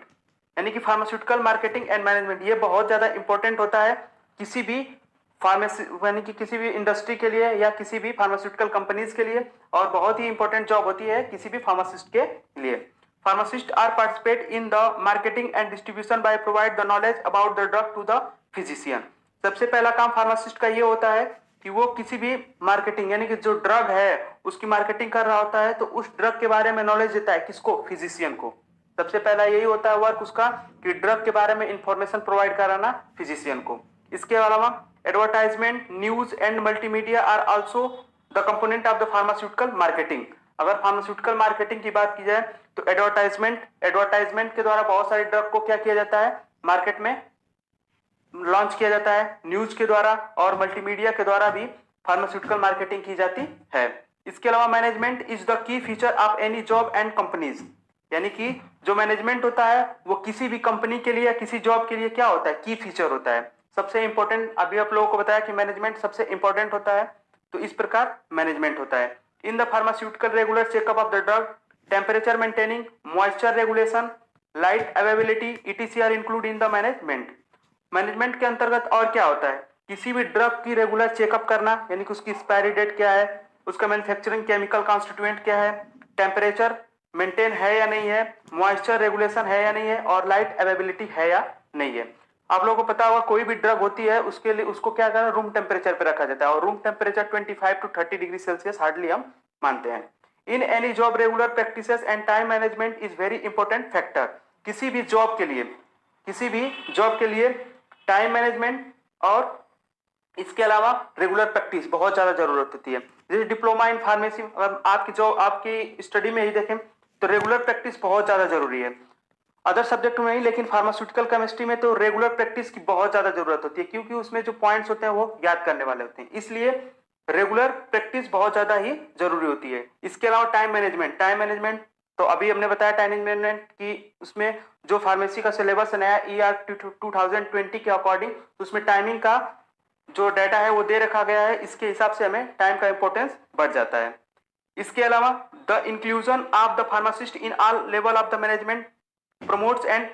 यानी कि फार्मास्यूटिकल मार्केटिंग एंड मैनेजमेंट, ये बहुत ज्यादा इंपॉर्टेंट होता है किसी भी फार्मेसी, यानी कि किसी भी इंडस्ट्री के लिए या किसी भी फार्मास्यूटिकल कंपनीज के लिए, और बहुत ही इंपॉर्टेंट जॉब होती है किसी भी फार्मासिस्ट के लिए। Pharmacist are participate in the marketing and distribution by provide the knowledge about the drug to the physician. सबसे पहला काम फार्मासिस्ट का ये होता है कि वो किसी भी मार्केटिंग, यानी कि जो ड्रग है उसकी मार्केटिंग कर रहा होता है, तो उस ड्रग के बारे में नॉलेज देता है किसको, फिजिशियन को। सबसे पहला यही होता है वर्क उसका कि ड्रग के बारे में इंफॉर्मेशन प्रोवाइड कराना फिजिशियन को। इसके अलावा advertisement, news and multimedia are also the component of the pharmaceutical marketing. अगर फार्मास्यूटिकल मार्केटिंग की बात की जाए तो एडवर्टाइजमेंट के द्वारा बहुत सारे ड्रग को क्या किया जाता है, मार्केट में लॉन्च किया जाता है, न्यूज के द्वारा और मल्टीमीडिया के द्वारा भी फार्मास्यूटिकल मार्केटिंग की जाती है। इसके अलावा management is the key feature of any job and companies, यानी कि जो मैनेजमेंट होता है वो किसी भी कंपनी के लिए या किसी जॉब के लिए क्या होता है, की फीचर होता है। सबसे इंपॉर्टेंट, अभी आप लोगों को बताया कि मैनेजमेंट सबसे इंपॉर्टेंट होता है, तो इस प्रकार मैनेजमेंट होता है। In the pharmaceutical regular checkup of the drug, temperature maintaining, moisture regulation, light availability etc are include in the management. Management के अंतर्गत और क्या होता है, किसी भी ड्रग की रेगुलर चेकअप करना, यानी कि उसकी एक्सपायरी डेट क्या है, उसका मैन्युफैक्चरिंग केमिकल कॉन्स्टिट्यूएंट क्या है, टेम्परेचर मेंटेन है या नहीं है, मॉइस्चर रेगुलेशन है या नहीं है, और लाइट अवेलेबिलिटी है या नहीं है। आप लोगों को पता होगा कोई भी ड्रग होती है उसके लिए उसको क्या करना, रूम टेम्परेचर पे रखा जाता है, और room temperature 25 to 30 degree Celsius hardly हम मानते हैं। In any job regular practices and time management is very important factor. किसी भी जॉब के लिए टाइम मैनेजमेंट और इसके अलावा रेगुलर प्रैक्टिस बहुत ज्यादा जरूरत होती है। जैसे डिप्लोमा इन फार्मेसी, अगर आपकी स्टडी में ही देखें तो रेगुलर प्रैक्टिस बहुत ज्यादा जरूरी है। अदर सब्जेक्ट में नहीं, लेकिन फार्मास्यूटिकल केमिस्ट्री में तो रेगुलर प्रैक्टिस की बहुत ज्यादा जरूरत होती है, क्योंकि उसमें जो पॉइंट्स होते हैं वो याद करने वाले होते हैं, इसलिए रेगुलर प्रैक्टिस बहुत ज्यादा ही जरूरी होती है। इसके अलावा टाइम मैनेजमेंट तो अभी हमने बताया टाइमिंग मैनेजमेंट की, उसमें जो फार्मेसी का सिलेबस नया ईआर 2020 के अकॉर्डिंग, तो उसमें टाइमिंग का जो डाटा है वो दे रखा गया है, इसके हिसाब से हमें टाइम का इंपॉर्टेंस बढ़ जाता है। इसके अलावा the inclusion of the pharmacist in all level of the management promotes and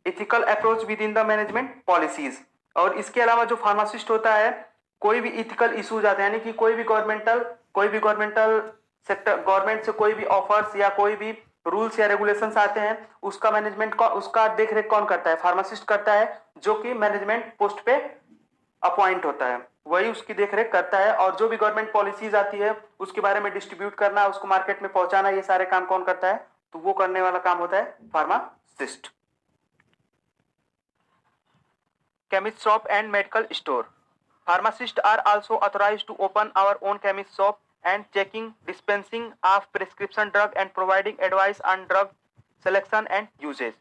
ethical approach with in the management policies. और इसके अलावा जो फार्मासिस्ट होता है, कोई भी इथिकल इश्यूज आते हैं, यानी कि कोई भी गवर्नमेंटल सेक्टर, गवर्नमेंट से कोई भी ऑफर्स या कोई भी रूल्स या रेगुलेशंस आते हैं, उसका मैनेजमेंट का, उसका देख रेख कौन करता है? फार्मासिस्ट करता है, जो कि मैनेजमेंट पोस्ट पे अपॉइंट होता है, वही उसकी देखरेख करता है। और जो भी गवर्नमेंट पॉलिसीज आती है उसके बारे में डिस्ट्रीब्यूट करना, उसको मार्केट में पहुंचाना, ये सारे काम कौन करता है? तो वो करने वाला काम होता है pharmacist. Chemist shop and medical store. Pharmacists are also authorized to open our own chemist shop and checking, dispensing of prescription drug and providing advice on drug selection and usage.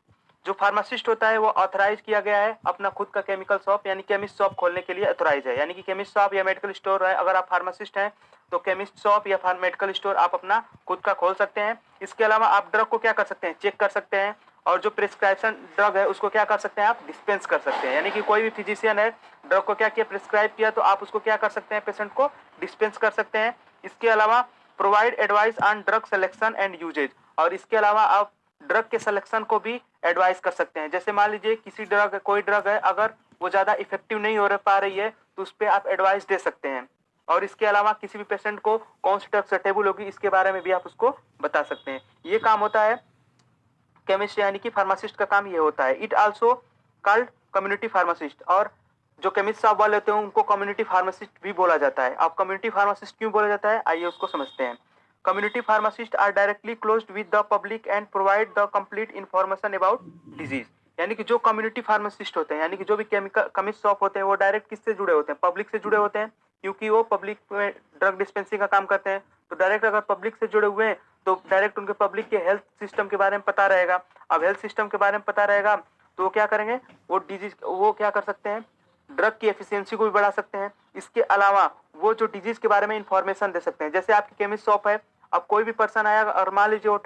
जो फार्मासिस्ट होता है वो authorise किया गया है अपना खुद का केमिकल शॉप यानी केमिस्ट शॉप खोलने के लिए ऑथराइज है। यानी कि केमिस्ट शॉप या मेडिकल स्टोर है, अगर आप फार्मासिस्ट हैं तो केमिस्ट शॉप या मेडिकल स्टोर आप अपना खुद का खोल सकते हैं। इसके अलावा आप ड्रग को क्या कर सकते हैं? चेक कर सकते हैं। और जो प्रिस्क्रिप्शन ड्रग है उसको क्या कर सकते हैं? आप डिस्पेंस कर सकते हैं। यानी कि कोई भी फिजिशियन है, ड्रग को क्या किया? प्रिस्क्राइब किया, तो आप उसको क्या कर सकते हैं? पेशेंट को डिस्पेंस कर सकते हैं। इसके अलावा provide advice on drug selection and usage, और इसके अलावा आप ड्रग के सिलेक्शन को भी एडवाइस कर सकते हैं। जैसे मान लीजिए किसी ड्रग, कोई ड्रग है, अगर वो ज्यादा इफेक्टिव नहीं हो पा रही है तो उस पर आप एडवाइस दे सकते हैं। और इसके अलावा किसी भी पेशेंट को कौन सी ड्रग सूटेबल होगी इसके बारे में भी आप उसको बता सकते हैं। ये काम होता है केमिस्ट यानी कि फार्मासिस्ट का काम ये होता है। It also called community pharmacist, और जो केमिस्ट साहब वाले होते हैं उनको कम्युनिटी फार्मासिस्ट भी बोला जाता है। अब कम्युनिटी फार्मासिस्ट क्यों बोला जाता है, आइए उसको समझते हैं। Community pharmacist are directly closed with the public and provide the complete information about disease. यानी कि जो कम्युनिटी फार्मासिस्ट होते हैं, यानी कि जो भी केमिस्ट शॉप होते हैं, वो डायरेक्ट किससे जुड़े होते हैं? पब्लिक से जुड़े होते हैं, क्योंकि वो पब्लिक में ड्रग डिस्पेंसिंग का काम करते हैं। तो डायरेक्ट अगर पब्लिक से जुड़े हुए हैं तो डायरेक्ट उनके पब्लिक के हेल्थ सिस्टम के बारे में पता रहेगा। अब हेल्थ सिस्टम के बारे में पता रहेगा तो वो क्या करेंगे? वो क्या कर सकते हैं? ड्रग की एफिशिएंसी को भी बढ़ा सकते हैं। इसके अलावा वो जो डिजीज के बारे में इंफॉर्मेशन दे सकते हैं। जैसे आपकी केमिस्ट शॉप है, अब कोई भी पर्सन आया और मान लीजिए वो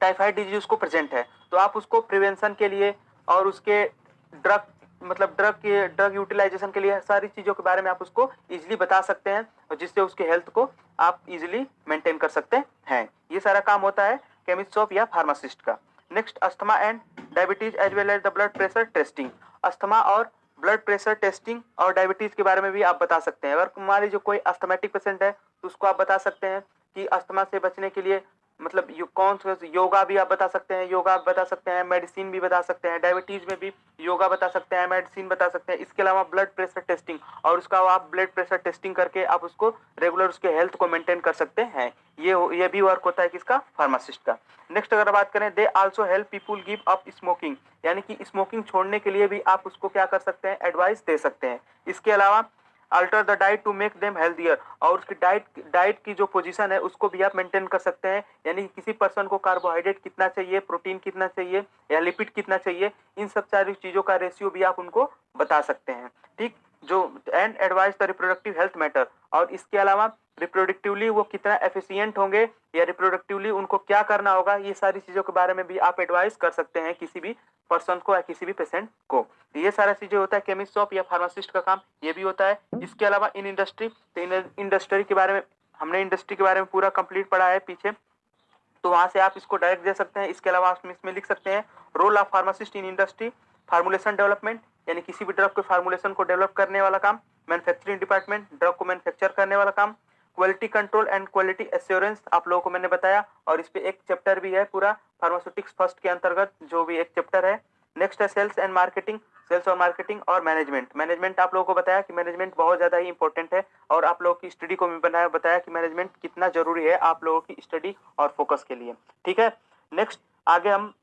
टाइफाइड डिजीज उसको प्रेजेंट है, तो आप उसको प्रिवेंशन के लिए और उसके ड्रग यूटिलाइजेशन के लिए सारी चीजों के बारे में आप उसको इजीली बता सकते हैं, और जिससे उसके हेल्थ को आप इजीली मेंटेन कर सकते हैं। ये सारा काम होता है केमिस्ट शॉप या फार्मासिस्ट का। Next, asthma and diabetes as well as the blood pressure testing. Asthma और ब्लड प्रेशर टेस्टिंग और डायबिटीज के बारे में भी आप बता सकते हैं। अगर मान लीजिए कोई अस्थमेटिक पेशेंट है तो उसको आप बता सकते हैं कि अस्थमा से बचने के लिए कौन सा योगा भी आप बता सकते हैं, योगा बता सकते हैं, मेडिसिन भी बता सकते हैं। डायबिटीज में भी योगा बता सकते हैं, मेडिसिन बता सकते हैं। इसके अलावा ब्लड प्रेशर टेस्टिंग, और उसका आप ब्लड प्रेशर टेस्टिंग करके आप उसको रेगुलर उसके हेल्थ को मेंटेन कर सकते हैं। ये भी वर्क होता है किसका? फार्मासिस्ट का। नेक्स्ट अगर बात करें, they also help people give up smoking, यानी कि स्मोकिंग छोड़ने के लिए भी आप उसको क्या कर सकते हैं? एडवाइस दे सकते हैं। इसके अलावा alter the diet to make them healthier, और उसकी डाइट की जो पोजीशन है उसको भी आप मेंटेन कर सकते हैं। यानी कि किसी पर्सन को कार्बोहाइड्रेट कितना चाहिए, प्रोटीन कितना चाहिए, या लिपिड कितना चाहिए, इन सब सारी चीजों का रेशियो भी आप उनको बता सकते हैं। ठीक, जो and advice the reproductive health matter, और इसके अलावा रिप्रोडक्टिवली वो कितना एफिशिएंट होंगे या रिप्रोडक्टिवली उनको क्या करना होगा, ये सारी चीजों के बारे में भी आप एडवाइस कर सकते हैं किसी भी पर्सन को या किसी भी पेशेंट को। ये सारा चीजें होता है केमिस्ट शॉप या फार्मासिस्ट का काम, ये भी होता है। इसके अलावा इन इंडस्ट्री, तो इंडस्ट्री के बारे में हमने इंडस्ट्री के बारे में पूरा कंप्लीट पढ़ा है पीछे, तो वहां से आप इसको डायरेक्ट दे सकते हैं। इसके अलावा आप इसमें लिख सकते हैं role of pharmacist in industry, formulation development, यानी किसी भी ड्रग के फार्मुलेशन को डेवलप करने वाला काम। मैन्युफैक्चरिंग डिपार्टमेंट, ड्रग को मैन्युफैक्चर करने वाला काम। Quality control and quality assurance आप लोगों को मैंने बताया, और इस पे एक चैप्टर भी है पूरा फार्मास्यूटिक्स फर्स्ट के अंतर्गत, जो भी एक चैप्टर है। नेक्स्ट है सेल्स एंड मार्केटिंग, सेल्स और मार्केटिंग और मैनेजमेंट आप लोगों को बताया कि मैनेजमेंट बहुत ज्यादा ही इंपॉर्टेंट है, और आप लोगों की स्टडी को भी बताया कि मैनेजमेंट कितना जरूरी है आप लोगों की स्टडी और फोकस के लिए। ठीक है, नेक्स्ट आगे हम